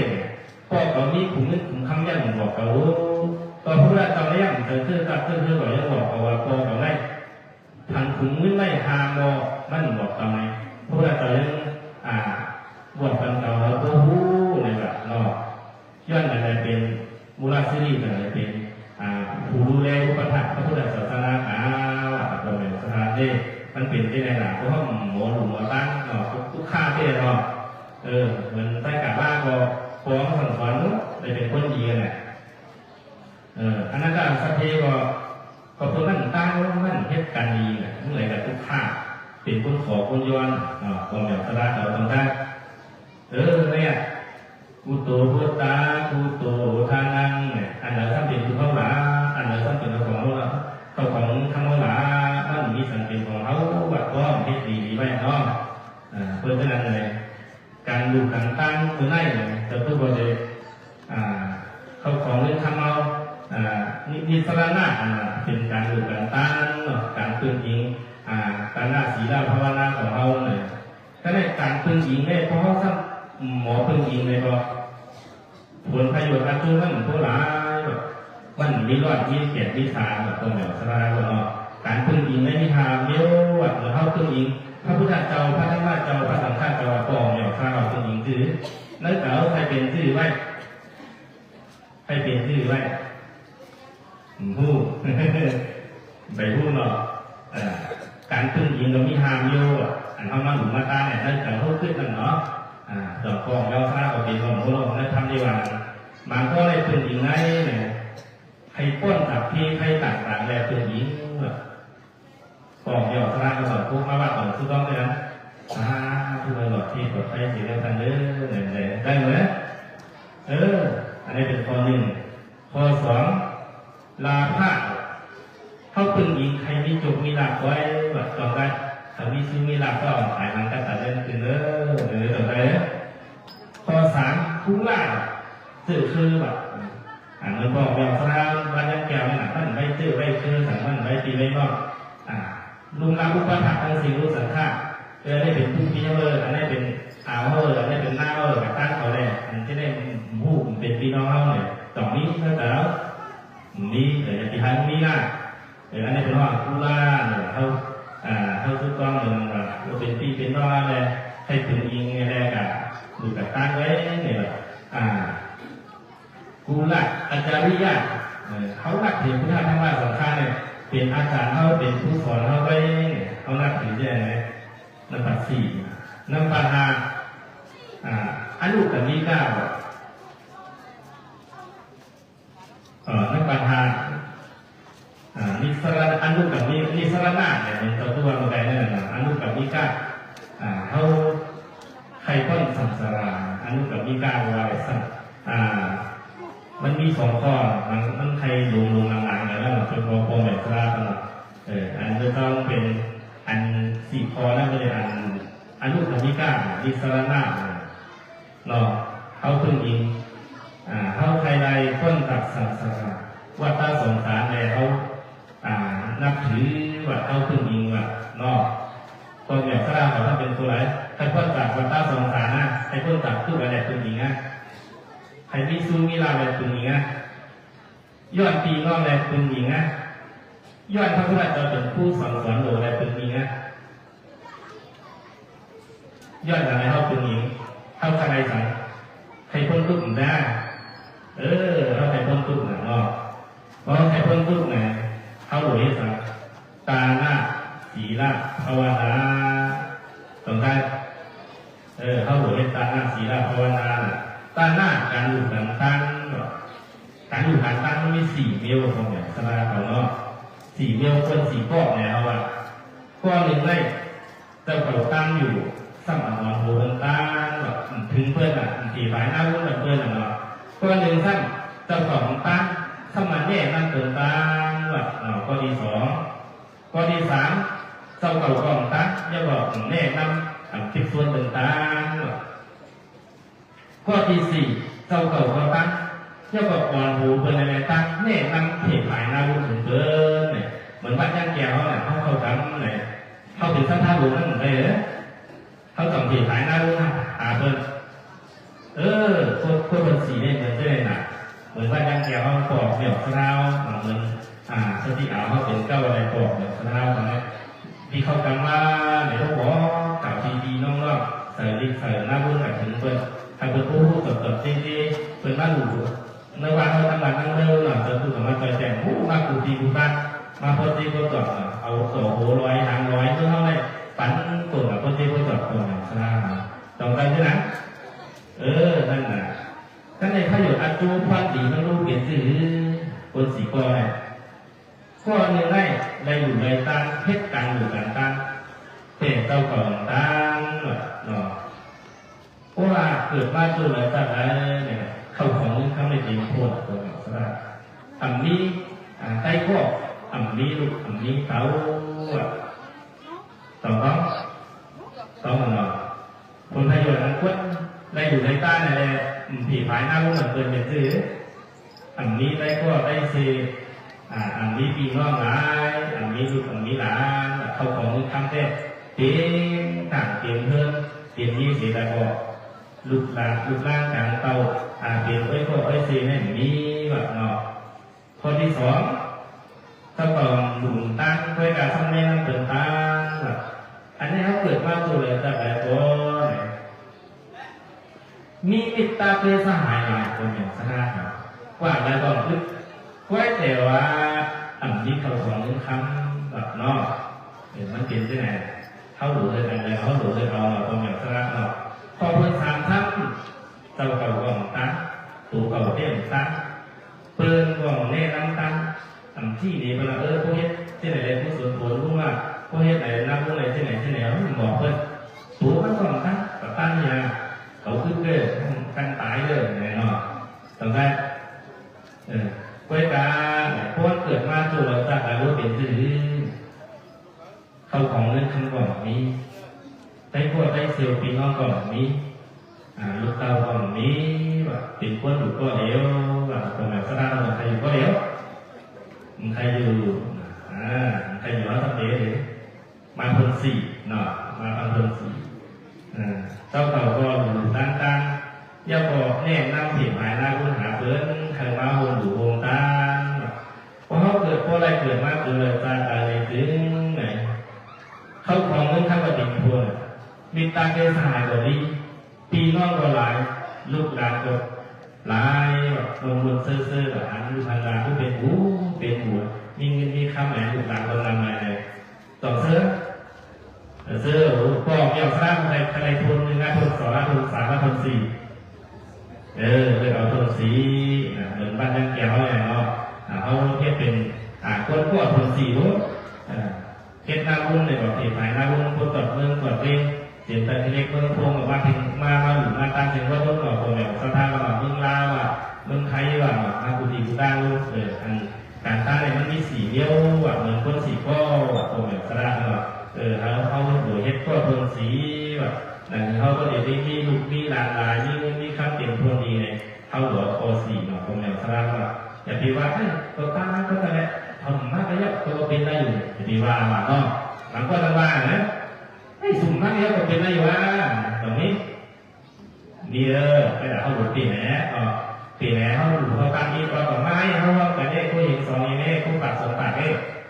พ่อตอนนี้ผมนึกถึงคำย่ำบอกเขาตอนพระพุทธเจ้าได้ย่ำเจอกับบอกยังบอกเขาว่าพ่อเขาได้ทางขุนนึกไม่หามอมันบอกเขาไงพระพุทธเจ้ายังบวชกันเก่าแล้วก็หู้เลยแบบเนาะย้อนอะไรเป็นมูลสิริอะไรเป็นผู้ดูแลอุปถัมภ์พระพุทธศาสนาเราเป็นสถานที่มันเป็นที่ไหนล่ะเพราะว่าหมอหลวงหมอตั้งเนาะทุกข้าที่เนาะเหมือนใต้กาบ้าก็ฟ้องสั่งสอนเลยเป็นคนดีแหละอันนั้นก็สัพเพก็คนนั่นตั้งนั่นเฮ็ดการดีแหละเมื่อไรกับทุกข้าเป็นคนขอคนย้อนความแบบสลาเราต้องได้เนี่ยกุโตพุทธากุโตทานังเนี่ยอันไหนทำเป็นของหลาอันไหนทำเป็นของเราเขาของคำหลามันมีสังเกตของเขาว่าก็เฮ็ดดีไว้เนาะเพราะฉะนั้นเลยการดูการตั้งตัวไหนเนี่ยจะพูดว่าเลยเขาของเรื่องทำเอานิสระนาเป็นการดูการตั้งการตื่นยิงการน่าศีลภาวนาของเราเนี่ยก็ในการพึ่งยิงเนี่ยเพราะว่าหมอพึ่งยิงเลยพอผลประโยชน์การช่วยมันผู้ร้ายมันมีรอดมีเกียรติมีทางแบบตัวแบบสลายว่าการพึ่งยิงไม่มีทางเลี้ยวแบบเราเข้าพึ่งยิงพระพุทธเจ้าพระธรรมเจ้าพระสังฆเจ้าปองเนี่ยข้าวพึ่งยิงชื่อนั่นเก่าใครเป็นชื่อไว้ใครเป็นชื่อไว้ผู้ไปพูดเนาะการพึ่งยิงเรามีทางเลี้ยวอันเขามาหลุมมาตาเนี่ยนั่นเก่าเขาขึ้นนั่นเนาะดอกกองแล้วข้าวก็เป็นของพวกเราได้ทำดีกว่าบางก็ได้พึ่งยิงไงเนี่ยใครป้นกับที่ใครต่างๆแล้วพึ่งยิงบอกเดี๋ยวสลายก็บอกพวกมาว่าต้องซื้อต้องเลยนะทุกคนบอกที่ปลอดภัยสิแล้วกันเด้อเนี่ยได้ไหมอันนี้เป็นข้อหนึ่งข้อสองลาภะเขาพึ่งยิงใครมีจุกมีหลักไว้แบบต่อไปถ้ามีซื้อมีหลักก็ขายหลังกระตัดเล่นคืนต่อไปข้อสามคุ้มล่าสื่อคือแบบเหมือนบอกแบบสลายวันยันแก้วนี่นะท่านไม่ซื้อไม่คือสั่งท่านไม่ตีไม่บอกลุงรับอุปถัมภ์ทั้งสิ่งรู้สังขารได้เป็นผู้พิจารณาอันนี้เป็นอันนี้เป็นหน้ากับตั้งเขาเลยอันที่ได้ผู้เป็นพี่น้องเขาเนี่ยต่อนี้ก็แต่แล้วนี้เดี๋ยวจะที่ทางนี้นะอันนี้เป็นว่ากุลาเนี่ยเขาทุกกองหนึ่งว่าเป็นพี่เป็นน้องเลยให้ถึงยิงอะไรกับดูกับตั้งไว้เนี่ยกุลาอาจาริยะเขาหลักถึงพุทธธรรมะสำคัญเนี่ยเป็นอาจารย์เขาเป็นผู้สอนเขาไว้เขานับถือได้ไหมนับปัดสี่นับปัดห้าอนุกับมีเก้านับปัดห้านิสระอนุกับมีนิสระนาเนี่ยเป็นตัวมันได้นั่นแหละอนุกับมีเก้าเขาใครต้นสัมสาราอนุกับมีเก้าไว้สัม มันมีสองข้อมันใครลงหลังๆแล้วเป็นพอแบบกล้าตลอดอันจะต้องเป็นอันสี่ข้อนั่นเลยอันลูกธรรมิกาดิสรณะเนาะเขาพึ่งอิงเขาใครใดพ้นตัดสังสารวัฏฏะสงสารเลยเขานับถือว่าเขาพึ่งอิงว่าเนาะคนแบบกล้าเขาถ้าเป็นตัวไรใครพ้นจากวัฏฏะสงสารนะใครพ้นจากทุกข์อะไรพึ่งอิงนะใครมีสู้มีลาอะไรพึ่งอิงนะย้อนปีน้องอะไรพึ่งอิงนะย้อนพระพุทธเจ้าเป็นผู้สอนโลอะไรพึ่งอิงนะย้อนอะไรเขาพึ่งอิงเขาใครสั่งใครพ้นทุกข์ได้เขาใครพ้นทุกข์นะเนาะเพราะใครพ้นทุกข์นะเขาหลุดสั่งตาหน้าศีลภาวนาตรงนั้นเขาหลุดตาหน้าศีลภาวนาตาหน้าการอยู่ต่างๆการอยู่ต่างๆมันมี4 เมลของเนี่ยสมาเขาเนาะ4 เมลคน4 ก้อนเนี่ยเอาว่าก้อนหนึ่งได้เจ้าเก่าตั้งอยู่สมัครโหต่างๆถึงเพื่อนที่ฝ่ายหน้ารุ่นเพื่อนเนาะก้อนหนึ่งท่านเจ้าเก่าตั้งสมัครแย่นั่งต่างๆข้อที่2ข้อที่3เจ้าเก่าก่อนตั้งอย่าบอกแน่นำคิดส่วนต่างๆข้อที่4เจ้าเก่าก่อนตั้งอย่าบอกก่อนหูเป็นอะไรตั้งแน่นำเหตุฝ่ายหน้ารุ่นถึงเพื่อนเนี่ยเหมือนบ้านย่างแก้วเนี่ยเขาทำเนี่ยเขาถึงสัมภาษณ์หลวงนั่นเหมือนกันเลยเขาต้องเหตุฝ่ายหน้ารุ่นหาเพื่อนคน4เนี่ยเหมือนจะได้หนักเหมือนบ้านย่างแก้วเขาปอกเหนียวสลาวเหมือนสติเอาเขาเป็นเก้าอะไรปอกเหนียวสลาวตรงนี้ที่เขากำมาเดี๋ยวเขาบอกกับดีๆน้องๆใส่ดิใส่หน้ารุ่นกับถึงเพื่อนทำเป็นผู้ตบจริงๆเป็นบ้านหลูในวันเขาทำงานนั่งเร็วหน่อยจะพูดกับมันใจแจ่มผู้มากูดีกูบ้านมาพอดีก็จอดเอาต่อโหร้อยหางร้อยเพื่อเขาเลยปั่นตัวกับพอดีก็จอดตัวอย่างสลาตรงกันใช่ไหมนั่นน่ะท่านในพระโยชน์อาจูพันดีมันรู้เปลี่ยนสื่อคน4 ก้อนเนี่ยก้อนหนึ่งได้อยู่ในตั้งเพชรกลางอยู่กันตั้งเพชรเจ้าก่อนตั้งเนาะเพราะว่าเกิดมาตัวอะไรตั้งอะไรเนี่ยเข้าของเขาไม่จริงโทษตัวอย่างสลานี้ใต้ข้อนี้ลูกนี้เต้าต้องเนาะคนพระโยชน์นั้นควรได้อยู่ในใต้ในผีผายหน้ารุ่นเหมือนเดิมเป็นซื้อนี้ได้ก็ได้ซีนี้ปีน้องหลายนี้ลูกนี้หลานเข้าของมือคำเต้เตียงต่างเตียงเพิ่มเตียงนี้เสียแต่บอกลูกหลานกลางเตาเตียงก็ซีให้มีแบบเนาะข้อที่2ถ้าก่อนหลุมตั้งเพื่อการทำให้นั่งเปิดตั้งอันนี้เขาเกิดมาตัวเลยแต่แบบก็มีมิตรตาเป็นสหายหลายคนอย่างสนาครับกว่าแล้วก็ลึกไว้แต่ว่านี้เขาสอนเรื่องคำแบบนอกเห็นมันเป็นที่ไหนเขาหลุดเลยอะไรเขาหลุดเลยเอาคนอย่างสนาเนาะพอเพื่อน3 ท่านเจ้าเก่าก่อนตั้งตัวเก่าเตี้ยตั้งเปิ้ลก่อนเน่น้ำตั้งที่นี่เวลาพวกเฮ็ดที่ไหนเลยผู้ส่วนผลรู้ว่าพวกเฮ็ดไหนนับพวกไหนที่ไหนบอกเพื่อนตัวมันก่อนตั้งกับตั้งเนี่ยเขาขึ้นเลยกันตายเลยแน่นอนตรงนั้นกวยกาพวกเกิดมาตัวเราจากการรู้เป็นสื่อเขาของเรื่องคำก่อนนี้ได้พวกได้เซลล์ปีน้องก่อนนี้ลูกเต้าก่อนนี้ว่าเป็นคนอยู่ก็เดียวว่าตรงไหนก็ได้ใครอยู่ก็เดียวใครอยู่แล้วสักเดียวเลยมาพัน4เนาะมาพัน4เจ้าเก่าก็อยู่ตั้งย่าบอกแน่นำผิดหมายหน้ารุ่นหาเพื่อนใครมาวนอยู่วงตั้งเพราะเขาเกิดเพราะอะไรเกิดมาเกิดตาอะไรถึงไหนเขาของเงินข้าวกระดิ่งพวงมีตาเกสหายกว่าดีปีน้องก็หลายลูกหลานก็หลายลงบนเซ่อแบบอันลูกหลานก็เป็นหูมีเงินมีข้าวแหนลูกหลานกำลังมาเลยต่อเสื้อก็เกี่ยวสร้างอะไรทุน1 ทุน 2 ทุน 3 ทุน 4เลยเอาทุน4เหมือนบ้านยังแก้วเลยเนาะเขาเทียบเป็นก้นพวกทุน4รู้เทียบหน้ารุ่นเลยบอกเทียบหายหน้ารุ่นคนตรวจเมืองตรวจเองเสียแต่ทีเล็กเมืองพวงกับว่าถึงมาอยู่มาตั้งถึงว่าต้นหน่อตัวแบบสถานกับเมืองลาวเมืองไทยว่า านลายมีคำเปลี่ยนพวงดีเนี่ยเขาหลวงโอสีเนาะผมอยากสร้างว่าอย่าไปว่าตัวกลางก็จะแหละทำมากก็ยับตัวเป็นได้อยู่อย่าไปว่าเนาะหลังก็จะว่านะให้สุ่มมากยับตัวเป็นได้อยู่ว่าตรงนี้ดีไปด่าเขาหลุดปีไหนปีไหนเขาหลุดเขาการอีกว่าต่อไม้เขาว่าแต่เนี่ยผู้หญิงสองนี่ผู้ปากสองปากเ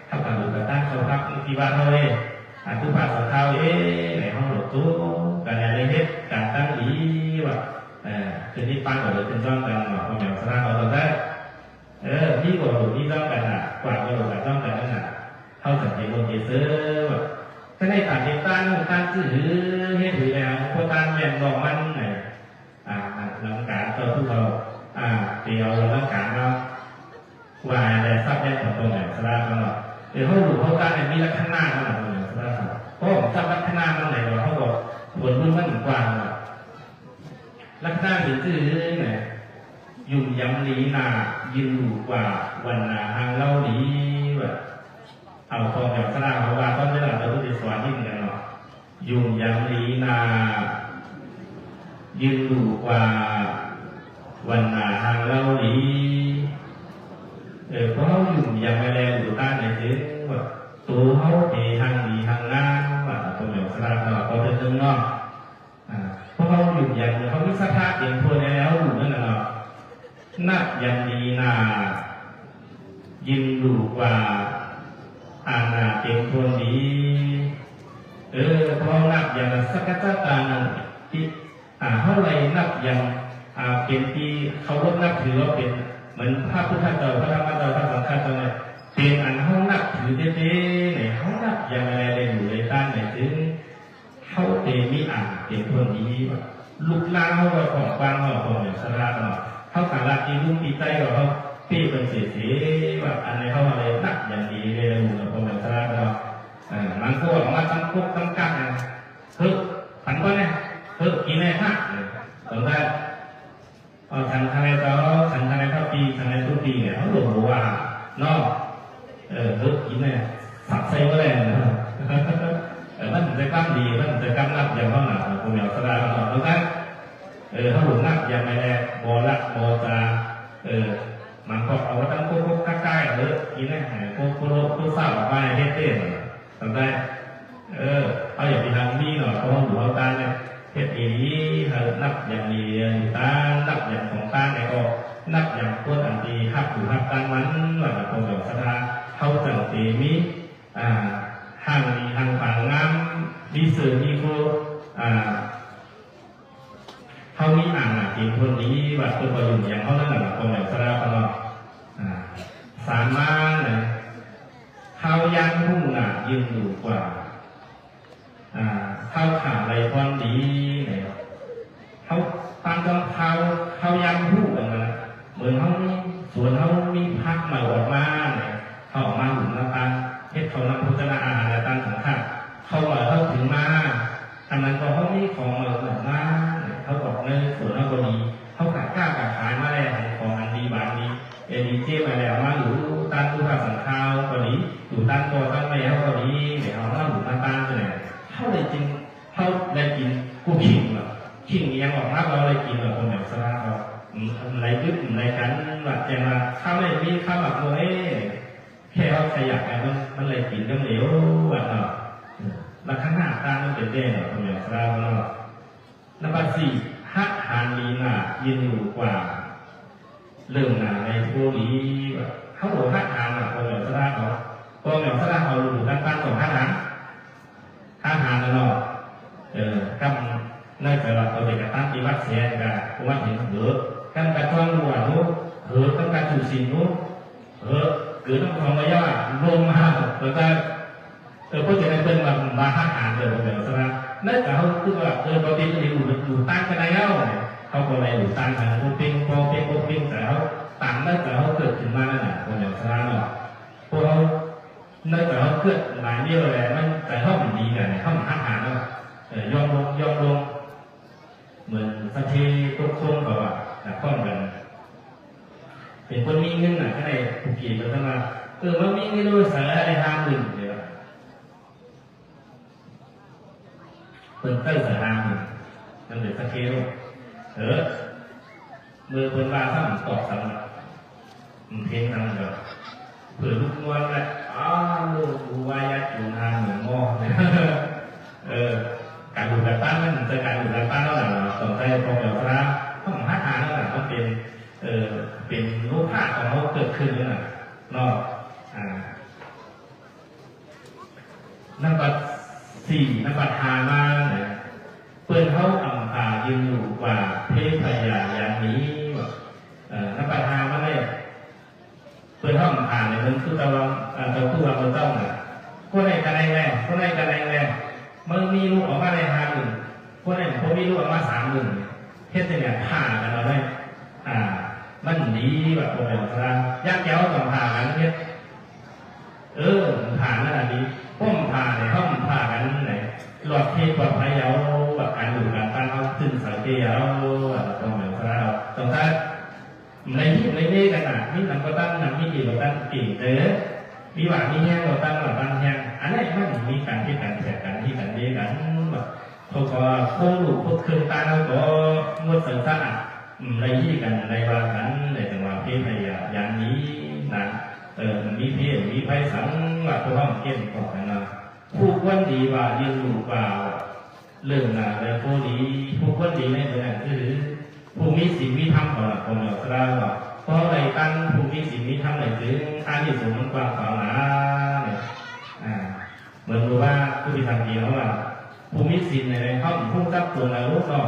ท่ากับหลุดกระตั้งเขาพักที่บ้านเขาเลยผู้ปากสองเขาไหนเขาหลุดตู้การอะไรเฮ็ดการตั้งอีว่าคือที่ปั้นกับหลุดเป็นจ้องกันหรอกความอย่างสร้างเราได้ที่กว่าหลุดที่จ้องกันกว่าหลุดกับจ้องกันนั่นเข้าสังเกตบนเจเซอร์ว่าถ้าในต่างเด็กตั้งชื่อเฮ็ดถือแล้วพวกการแม่นดอกมันไหนหลังการตัวทุกเราเตียวหลังการเราว่าแต่ทราบแจ้งตรงไหนสร้างเราเดี๋ยวเขาหลุดเขาการเนี่ยมีลักษณะมันอะไรสร้างเพราะผมจำลักษณะมันไหนเราเขาบอกผลมันมันกว้างลักษณะถึงชื่อเนี่ยยุ่งยำลีนายืนอยู่กว่าวันนาหางเล่าดีแบบเอาคองแบบสร้างเขาว่าต้นเรื่องเราต้องไปสอนที่เหมือนกันเนาะยุ่งยำลีนายืนอยู่กว่าวันนาหางเล่าดีเพราะเขาอยู่ยังไม่แรงอยู่ใต้ในพื้นว่าตัวเขาเอทางดีทางงานว่าตัวแบบสร้างเราก็เป็นเรื่องนอกเพราะเขาอยู่อย่างเขามีสภาพเองทั่วแล้วอยู่นั่นน่ะเนาะนักยันดีนายืนอยู่กว่าอาณาเต็มทวนดีเพราะนักยันสักกะตานันที่เท่าไรนับยังเป็นที่เขาลดนับถือว่าเป็นเหมือนพระพุทธเจ้าพระธรรมเจ้าพระสังฆเจ้าเนี่ยเป็นอันเขานับถือเด้ๆไหนเขานับยังอะไรเลยอยู่ในด้านไหนถึงเขาเป็นมิเป็นคนนี้ลูกหลานเขาก็ของบ้านเขาของอย่างสระเนาะเขาสาระที่ลูกที่ใจเขาพี่เป็นเสียว่าอันไหนเขาอะไรนับอย่างดีเลยนะของอย่างสระเนาะมันก็ออกมาตั้งคุกตั้งกักนะผันก็เนี่ยกินได้ฮะตอนแรกทางในเขาทางในเขาปีทางในทุกปีเนี่ยเขาหลงว่าเนาะกินเนี่ยสับใส่ก็เลยนะมันจะกล้ามดีมันจะกล้ามนับอย่างเขาหนาผมอยากสลายเขาหน่อยตอนนั้นเขาหลงนับอย่างไรแน่โบลักโบจามันก็เอาตั้งโค้งใกล้ๆกินเนี่ยโค้งเศร้าออกมาเท่ๆตอนแรกเอาอย่างไปทางนี้หน่อยเขาหลงเขาตาเนี่ยเฮ็ดเอนี้นับอย่างดีตานับอย่างของตาเนี่ยก็นับอย่างตัวอันดีหักอยู่หักตันมันว่าตรงแบบสถานเขาจังตีมีห่างมีทางฝั่งงามมีสื่อมีโคเขามีเป็นคนนี้ว่าตัวประโยชน์อย่างเขานั่นแหละตรงแบบสถานเขาสามารถเขายังพุ่งยืนอยู่กว่าเข้าขาอะไรพรดีเนี่ยเขาตั้งต้องเขายังพูดกันนะเหมือนเขาส่วนเขามีพักมาออกมาเนี่ยเขาออกมาหนุนน้ำตาเฮ็ดเขานำพุทธนาอาหารและตั้งสังฆะเขาเขาถึงมาทำนั้นก็เขามีของมาหนุนมาเขาบอกในส่วนนั้นก็ดีเขากล้าขายมาแล้วของอันดีบางดีดีเจ้มาแล้วมาอยู่ตั้งผู้พาสังฆาก็ดีอยู่ตั้งตัวตั้งแม่เขาก็ดีเดี๋ยวเขาหนุนน้ำตาเนี่ยเขาเลยจริงเขาเลยกินกูขิงหรอขิงยังออกมาเราเลยกินแบบคนแบบสระเราอะไรยึดอะไรกันแบบแต่มาข้าวไม่มีข้าวแบบโมเอแค่เขาขยับมันเลยกินเรื่องเหลวแบบเนาะแล้วข้างหน้าตามันเป็นเด่นคนแบบสระเรานับสี่ฮักหานลีน่ะยืนอยู่กว่าเริ่มหนาในโพลีแบบเขาบอกฮักหานคนแบบสระเขาคนแบบสระเขาอยู่ด้านใต้ของฮักหานอาหารเนาะกำในแต่ละตัวเด็กตั้งที่วัดเสียกันวัดเห็นกันกระท้องหัวนู้กันกระชูสินู้เกิดต้องของระยะลงมาแล้วก็ก็จะได้เป็นมาอาหารเดี๋ยวใช่ไหมนั่นแต่เขาคือว่าปกติจะอยู่ตั้งกันแล้วเขาก็เลยอยู่ตั้งกันปุ๊บปิ้งแต่เขาตั้งนั่นแต่เขาเกิดขึ้นมานั่นแหละคนอย่างสระเนาะพวกเขาในแต่เขาเกิดหมายเดียวเลยมันแต่เขาเป็นดีไงเขาเป็นอาหารแล้วยอมลงเหมือนสักทีตุ๊กส้มแบบว่าข้อมกันเป็นคนมีเงินข้างในผูกกี่มันจะมามันมีเงินด้วยสารอะไรทางหนึ่งเดียวเป็นใต้สารทางหนึ่งนั่นเป็นสักทีลูก มือเป็นว่าถ้ามันตอกสั่งเพลงนั่งแบบเผื่อลูกนวลเลยลูกวายาจูนหาเหมือนงอการดูการตั้งนั่นจะการดูการตั้งแล้วหล่ะต่อไปพอแบบว่าต้องหาทางแล้วหล่ะต้องเป็นรูปภาพของเขาเกิดขึ้นแล้วน่ะนอกนับบัตร4นับบัตร5มาเนี่ยเปิดเขาอ่ำผ่ายืนอยู่กว่าเทพยาอย่างนี้นับบัตร5มาเลยเปิดเขาอ่ำผ่าเนี่ยมันคือตัวเราต้องคนไหนกันแรงคนไหนกันแรงมันมีลูกออกมาใน1คนไหนคนมีลูกออกมา3เทศเนี่ยผ่ากันเราได้มันดีแบบโปรโมทนะยักษ์เย้าต้องผ่ากันเนี่ยผ่านั่นแหละดีพ่มผ่าเนี่ยห้องผ่ากันไหนหลอดเทปแบบพายเย้าแบบการดูการตั้งเขาขึ้นสายเย้าแบบโปรโมทนะตรงนั้นในนี้กันนะมีหนังก็ตั้งหนังมีกี่ก็ตั้งกี่มีหวานมีแห้งก็ตั้งแบบตั้งแห้งอันนี้มันมีการที่การแข่งกันที่กันเดียกันแบบเขาก็โค้งลูกพวกเครื่องตาเขาก็งดเสริมสร้างในที่กันในวางกันในจังหวะเพศพยาอย่างนี้นะมีเพศมีไพสังว่าตัวห้องเก็บของกันนะผู้คนดีว่ายืนอยู่ว่าเรื่องนะแต่ผู้ดีผู้คนดีในเรื่องคือผู้มีศีลมีธรรมของเราของเราสระว่าเพราะอะไรตั้งผู้มีศีลมีธรรมไหนถึงอานิสงส์มันกว้างขวางนะเนี่ยเหมือนรู้ว่าผู้มีธรรมดีเขาว่าผู้มีศีลในห้องผู้จับตัวในรูปก็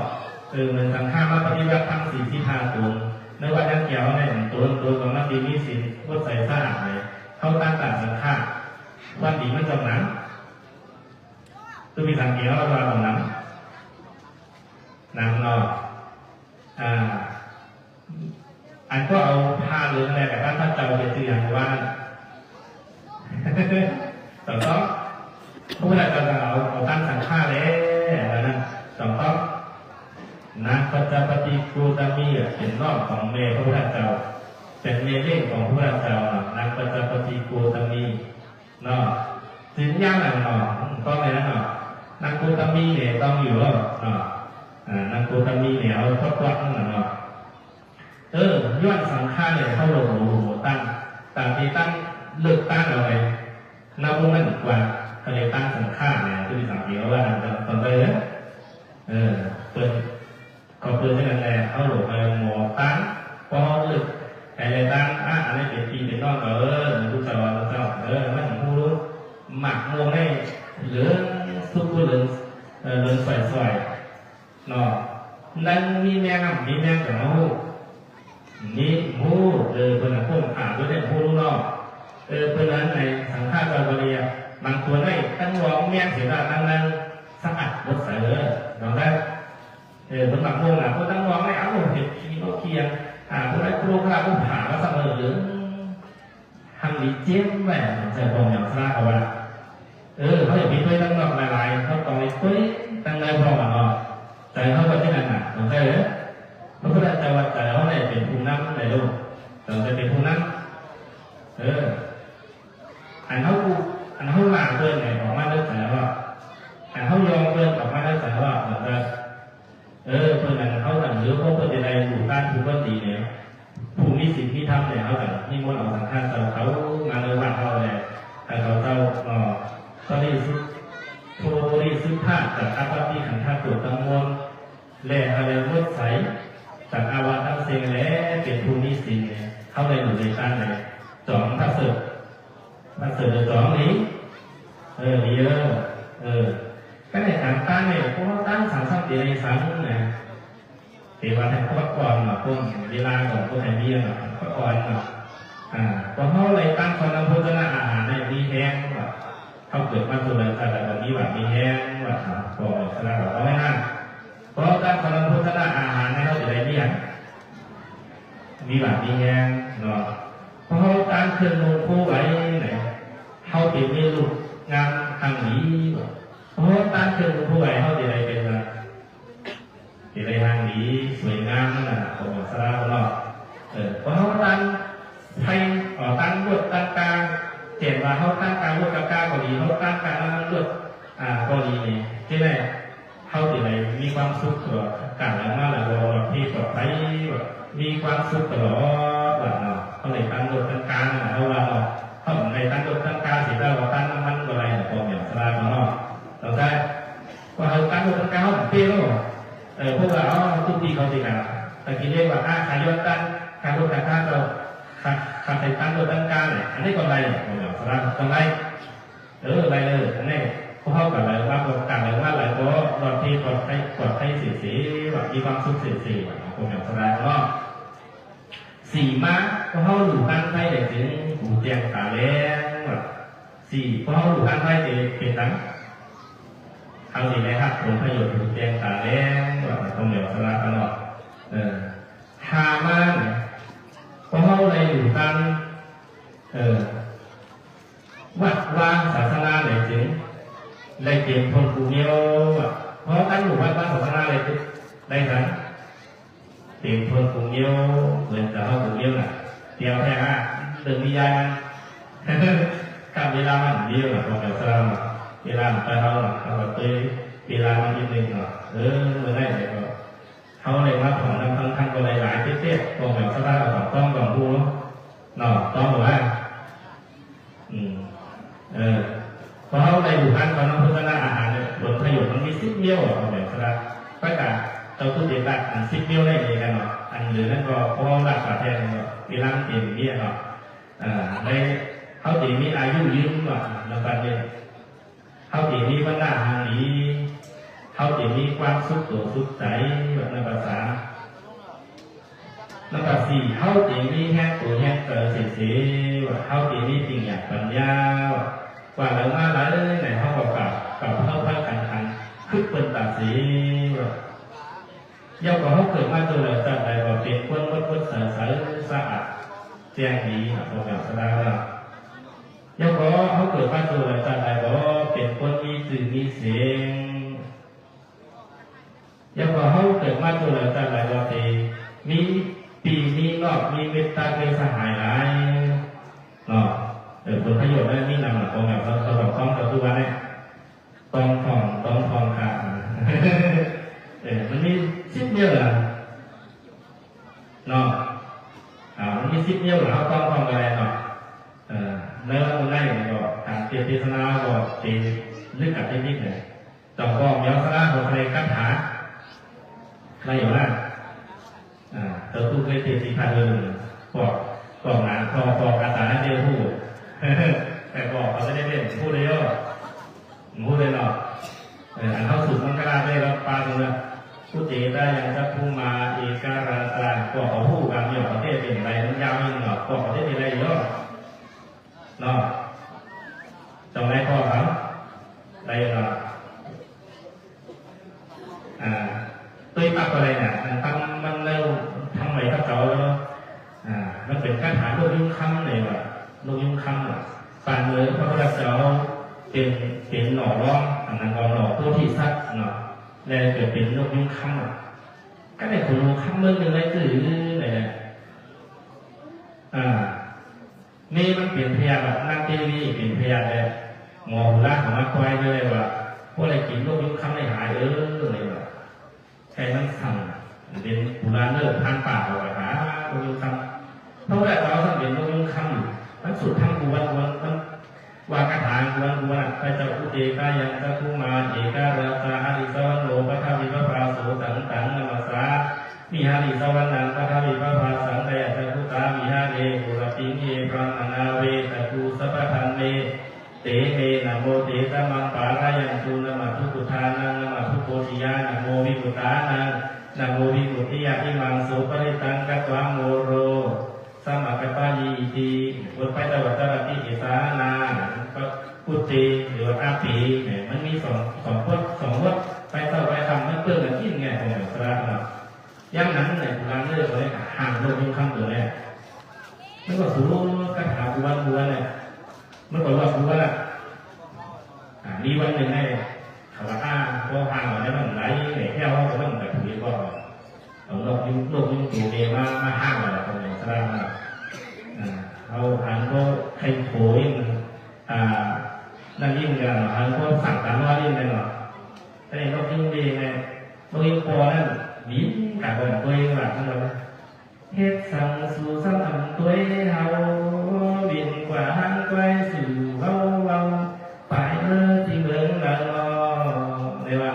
เหมือนสังฆามาปฏิบัติธรรม4 ที่5ตัวในวันยังเกี่ยวในตัวของมันดีมีศีลพุทธใส่สะอาดเลยเข้าตั้งแต่สังฆาวันดีมันจำนั้นตัวมีสังเกตว่าเราตรงนั้นนางนออันก็เอาผ้าเรื่องอะไรกับท่านเจ้าเป็นตัวอย่างว่าต่อต้องพวกเราจะเอาตั้งสังฆาแล้วนะต่อต้องนางปัจจปฏิกูตมีเป็นน้องของเมพระพุทธเจ้าเป็นเมเล่ของพระพุทธเจ้านางปัจจปฏิกูตมีเนาะถึงย่างหนังเนาะก็เลยนะเนาะนางกูตมีเนี่ยต้องอยู่แล้วเนาะนางกูตมีเนี่ยเอาทอดวัดนั่นเนาะย้อนสังฆาเนี่ยเข้าลงตั้งต่างที่ตั้งเลือกตั้งเอาไปนับว่ามันกว่าเขาเลยตั้งสังฆาเนี่ยคือสังเกตว่าตอนไปเนี่ยเปิดเขาเปิดให้กันแหละเขาหลบไปหมอตั้งพอเลือกแต่เลยตั้งอะไรเป็นปีเป็นน้องก็รู้จักว่ามันผู้รู้หมักโมงได้เหลือซุปเปอร์เหลือสวยเนาะนั่นมีแมงกับเขานี่หูเป็นพวกขาด้วยเนี่ยหูรู้เนาะเป็นนั้นในสังฆาจารย์บริยบางตัวได้ตั้งร้องแมงเสียดายตั้งสะอาดบดใสลองได้เป็นบางพวกนะพวกตั้งร้องไม่เอาเห็ดขี้นกเคียงพวกนั้นครูกระผู้ผ่าก็เสมอหรือทำดีเจี๊ยบแหวนจะบอกอย่างซาเอาไว้เขาอยากมีถ้วยตั้งนอกหลายๆเขาต่อยถ้วยตั้งในพร้อมกันเนาะใจเขาก็ที่นั่นน่ะลองได้เลยพระพุทธเจ้าแต่เขาเนี่ยเป็นผู้นำในโลกแต่จะเป็นผู้นำอันเขาหลากเกินเนี่ยออกมาได้แต่ว่าอันเขายอมเกินออกมาได้แต่ว่าเหมือนกันเพื่อนนั้นเขาหลังหรือเขาเพื่อนใดอยู่ด้านผู้ปฏิเนี่ยผู้มีสิ่งที่ทำเนี่ยเขาแบบนิมนต์ออกสังฆาเขามาในวัดเขาเนี่ยแต่เขาเจ้าก็ได้ซื้อผ้าจากอาบัติขันธ์ตัวตั้งมวลแหล่อะไรมดใสจากอาวาทั้งเซงแล้วเป็นภูมิสินเข้าในหนุนในตั้งเลยจองพระเสด็จจองนี้ดีก็ในการตั้งเนี่ยพวกตั้ง3 เดือนใน3เนี่ยเทวาแห่งพระก่อนพวกเวลาของพวกแห่งนี้พระก่อนพอเขาเลยตั้งคนนำโภชนาอาหารในมีแห้งเขาเกิดมาสุริยะแต่แบบนี้แบบมีแห้งแบบพอสละแบบไม่น่าเพราะการกำลังพัฒนาอาหารให้เขาจะได้เลี้ยงมีแบบมีแห้งเนาะเพราะเขาตั้งเครื่องมือคู่ไว้ไหนเขาติดมีลูกงานทางนี้เพราะตั้งเครื่องมือคู่ไว้เขาจะได้เป็นอะไรจะได้ทางนี้สวยงามนั่นแหละของสระเนาะเพราะเขาตั้งไทยตั้งบทตั้งกลางเจ็บว่าเขาตั้งกลางบทกลางก็ดีเขาตั้งกลางแล้วบทก็ดีนี่ใช่ไหมเขาจะได้มีความสุขกับการละมาละรอที่ มีความสุขตลอดว่าเนาะเขาเลยตั้งรถตั้งการเอาว่าเนาะเขาในตั้งรถตั้งการสิเราตั้งน้ำมันอะไรเนี่ยพออย่างสลาเนาะเราได้ว่าเขาตั้งรถตั้งการเขาเปรี้ยวพวกเราทุกทีเขาสิครับแต่กินเรียกว่าขายยอดตั้งการรถตั้งการเราขับไปตั้งรถตั้งการเนี่ยอันนี้ก็ไรเนี่ยพออย่างสลาก็ไรอะไรเลยอันนี้เขาเข้ากับอะไรว่าต่างอะไรว่าอะไรเพราะรถที่ปลอดภัยสีแบบมีความสุขสีแบบพออย่างสลาเนาะสีม้าก็เขาอยู่ข้างไทยเด็กถึงหูเตียงตาแล้งสีก็เขาอยู่ข้างไทยจะเป็นตั้งเอาสีอะไรครับผลประโยชน์หูเตียงตาแล้งตรงเหนียวสลับกันเนาะหามาเนี่ยก็เขาเลยอยู่กันวัดวางศาสนาเลยถึงเลยเตรียมคนกูเนียวเพราะตั้งอยู่วัดวางศาสนาเลยได้ทั้งเตรียมคนกูเนียวเหมือนกับเขากูเนียวน่ะเตรียมแค่ตึงวิญญาณกับเวลามันเดียวน่ะพอเกิดสลามเวลาไปเขาเขาไปเวลามันนิดนึงเนาะเมื่อได้เลยก็เขาเลยว่าของนำทั้งก็หลายเตี้ยๆพอเกิดสลามของต้องก่อนพูเนาะต้องบอกว่าพอเขาไปอยู่ท่านตอนนั้นพุทธนาอาหารเนี่ยผลประโยชน์มันมี10 เมี่ยวพอเกิดสลามก็แต่เราพูดเด็กละ10 เมี่ยวได้เลยกันเนาะอันหรือนั่นก็เพราะรักษาแทนเวลาเปลี่ยนเนี่ยเนาะในเขาตีมีอายุยืนกว่าแล้วกันเนี่ยเขาตีมีบรรดาหางดีเขาตีมีความสุขตัวสุขใจแบบในภาษาแล้วก็4เขาตีมีแห้งตัวแห้งเกิดสีว่าเขาตีมีสิ่งอย่างปัญญาว่าเรามาหลายเลยไหนเขาบอกกับเข้าพักกันคึกเป็นตัดสีว่าย่อมก็เขาเกิดมาตัวเราจะได้ว่าเป็นคนวัดสะอาดแจ้งดีนะพวกเราสดาว่าย่อมก็เขาเกิดมาตัวเราจะได้ว่าเป็นคนมีสื่อมีเสียงย่อมก็เขาเกิดมาตัวเราจะได้ว่าเป็นมีปีมีนอกมีเมตตาเป็นสหายหลายเนาะผลประโยชน์นั้นนี่นำหลักของเราเขาบอกต้องกับตัวเนี่ยต้องทองค่ะมันมี10 เมี่ยวเหรอเนาะมันมี10 เมี่ยวเหรอเขาต้องทำอะไรเนาะเนื้อมันได้ก็การเทศนาก็เป็นลึกกับเทคนิคเลยต่อก็เมียวสระของใครกัดหาอะไรอยู่ล่ะตัวผู้เคยเทศสีพันเลยบอกงานพออาสาเดียวพูดแต่บอกเขาไม่ได้เล่นพูดเลยเนาะอันเข้าสู่มังกรได้รับปาตรงนั้นผู้เจได้ยังจะพูมาเอกการาตาก็เขาพูดกันเยอะประเทศเป็นไรมันยาวยิ่งเนาะก็ประเทศเป็นไรเยอะเนาะจำได้พ่อเขาได้เนาะตัวปักอะไรเนี่ยมันเร็วทำไมถ้าเขามันเป็นการหาลูกยุ่งคำเลยว่ะลูกยุ่งคำปั่นเลยเพราะว่าเจ้าเป็นหน่อร้องอันนั้นก็หน่อตัวที่ซัดเนาะแล้วเกิดเป็นลูกยุ่งคำก็ได้คนลูกคำเมื่อหนึ่งได้ตื่นเลยเนี่ยนี่มันเปลี่ยนพยาแบบนั่งทีวีเปลี่ยนพยาเลยหมอหูล่าของมาควายเลยว่าพวกอะไรกินลูกยุ่งคำไม่หายเลยว่ะใครมันสั่งเป็นหูล่าเลิกทานป่าเอาไว้หาลูกยุ่งคำเพราะว่าเราสั่งเป็นลูกยุ่งคำมันสุดทั้งวันมันว่ากระถางวันไปเจ้าอุเทกายังจะภูมาเอการาชาอาริสวรรโนพระทวิพระพราโสตังนามาสามีหาริสวรรณังพระทวิพระพราสังเตจะพุตามีหาเรกุรติเยพระมนาเวตตูสัพพันเมเตเมนะโมเตตมังปารายันตุนะมาทุกุทานังนะมาทุโพธิยานะโมวิกุตานังนะโมวิกุติยาอิมังโสปริตังกัตวะโมโรสมัครปายีตีบทไปตวัตระติอิสานาพุทธิหรือว่าอาปีมันมีสองวัดไปต่อไปทำมันเพื่อกันยิ่งไงของสระเนาะย่างนั้นในโบราณเรื่องอะไรห่างโลกยุ่งคำตัวเนี่ยมันก็สูงกระถาบัวเนี่ยมันก็ว่าบัวละมีวันหนึ่งเนี่ยเขาว่าพอห่างเนี่ยมันไหลเนี่ยแค่ว่ามันแบบนี้ก็โลกยุ่งตัวเนี่ยมาห่างอะไรของสระเนาะเอาหันก็ใครโผล่นั่นยิ่งกันเนาะหันก็สั่งการว่ายิ่งเลยเนาะแต่เรายิ่งดีไงเรายิ่งพอนั่นดิ้นกับคนตัวเองหลักทั้งหมด เฮ็ดสั่งสู่สัมผัสตัวเฮาบินกว่าหางไกลสู่เฮาเฮาไปเมื่อที่เมืองละลอได้ว่า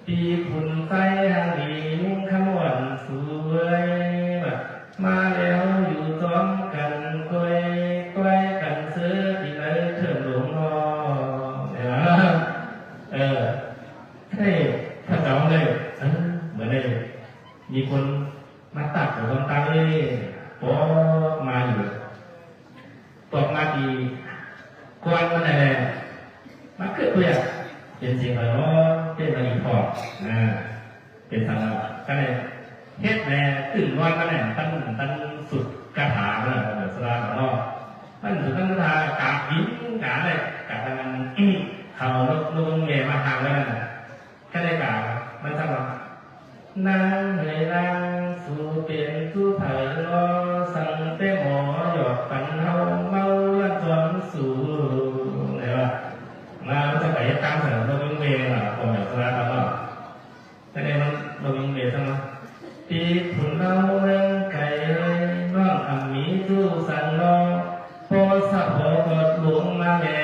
ปีขุนไฟทางดีนุ่งขมวนสวยแบบมาแล้วอยู่ซ้อมกันก้อยก้อยกันเสื้อที่ไหนเถิดหลวงพ่อได้ว่าให้พระเจ้าเลยเหมือนเลยมีคนมาตัดของคนตายเลยพอมาอยู่ตกมาดีกวนมันอะไรมาเกิดเพื่อเป็นสิ่งอะไรเนาะเป็นอะไรพอเป็นทางก็เลยเฮ็ดแน่ตื่นวันก็แน่ตั้งสุดคาถาเลยแบบสลาเนาะตั้งสุดตั้งคาถากาหินกาอะไรกาทางเขาลงเมมาทางแล้วนั่นก็ได้กามันทำว่านางเหนื่อยนางสู่เป็นสู่ไผ่รอสั่งเต้หมอหยอกปันเฮาเมายันจวนสู่ไหนวะมาจะไปตามเสนอเราวิ่งเวล่ะผมอยากสละตลอดแต่เนี่ยมันเราวิ่งเวทั้งนั้นตีผุนเราเรื่องไก่น้องอัมมีจู้สันรอพอสับพอกดหลวงมาแม่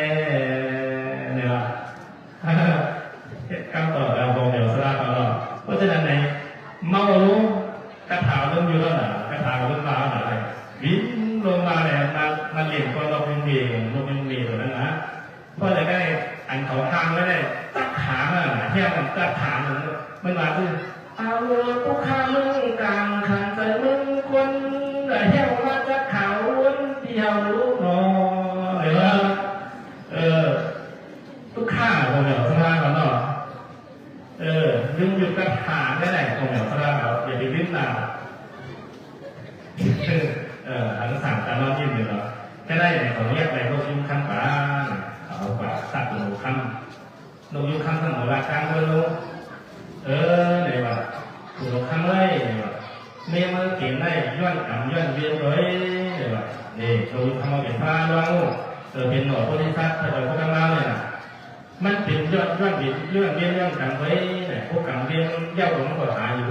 เนี่ยวะคำตอบเราผมอยากสละตลอดเพราะฉะนั้นในเมารู้กระถางเริ่มอยู่แล้วนะกระถางเริ่มมาแล้วนะวิ่งลงมาเนี่ยมาเรียนก็เราเป็นเบียร์เราเป็นเบียร์ตัวนั้นนะเพราะอะไรได้อันเขาทางไม่ได้ตักขางอ่ะเที่ยวมันตักขางมันมาคือเอาผู้ข้ามึงกลางขันใจมึงคนเที่ยวมาจะเขาวนเที่ยวลูกนอหรือว่าทุกข้าผมอยากสร้างกันเนาะยุ่งอยู่กับหาได้ไหนผมอยากสร้างเราอย่าไปดิ้นหนาทั้งสามการนอนยิ้มอยู่เนาะแค่ได้เนี่ยเขาเรียกอะไรนกยุงข้างป่าเอาป่าสัตว์นกข้างนกยุงข้างทั้งหมดราคาเบอร์โลเนี่ยว่าถูกข้างเลยเนี่ยว่าเมื่อเก่งได้ย้อนกำย้อนเวียนเลยเนี่ยว่าเนี่ยนกยุงข้างมาเป็นพาล้างเป็นหน่อโพธิสัตว์ถ้าเราพูดกันมาเนี่ยมันเป็นย้อนเวียนย้อนกำไว้เนี่ยพวกกำเวียนเย้าหลงก็หาอยู่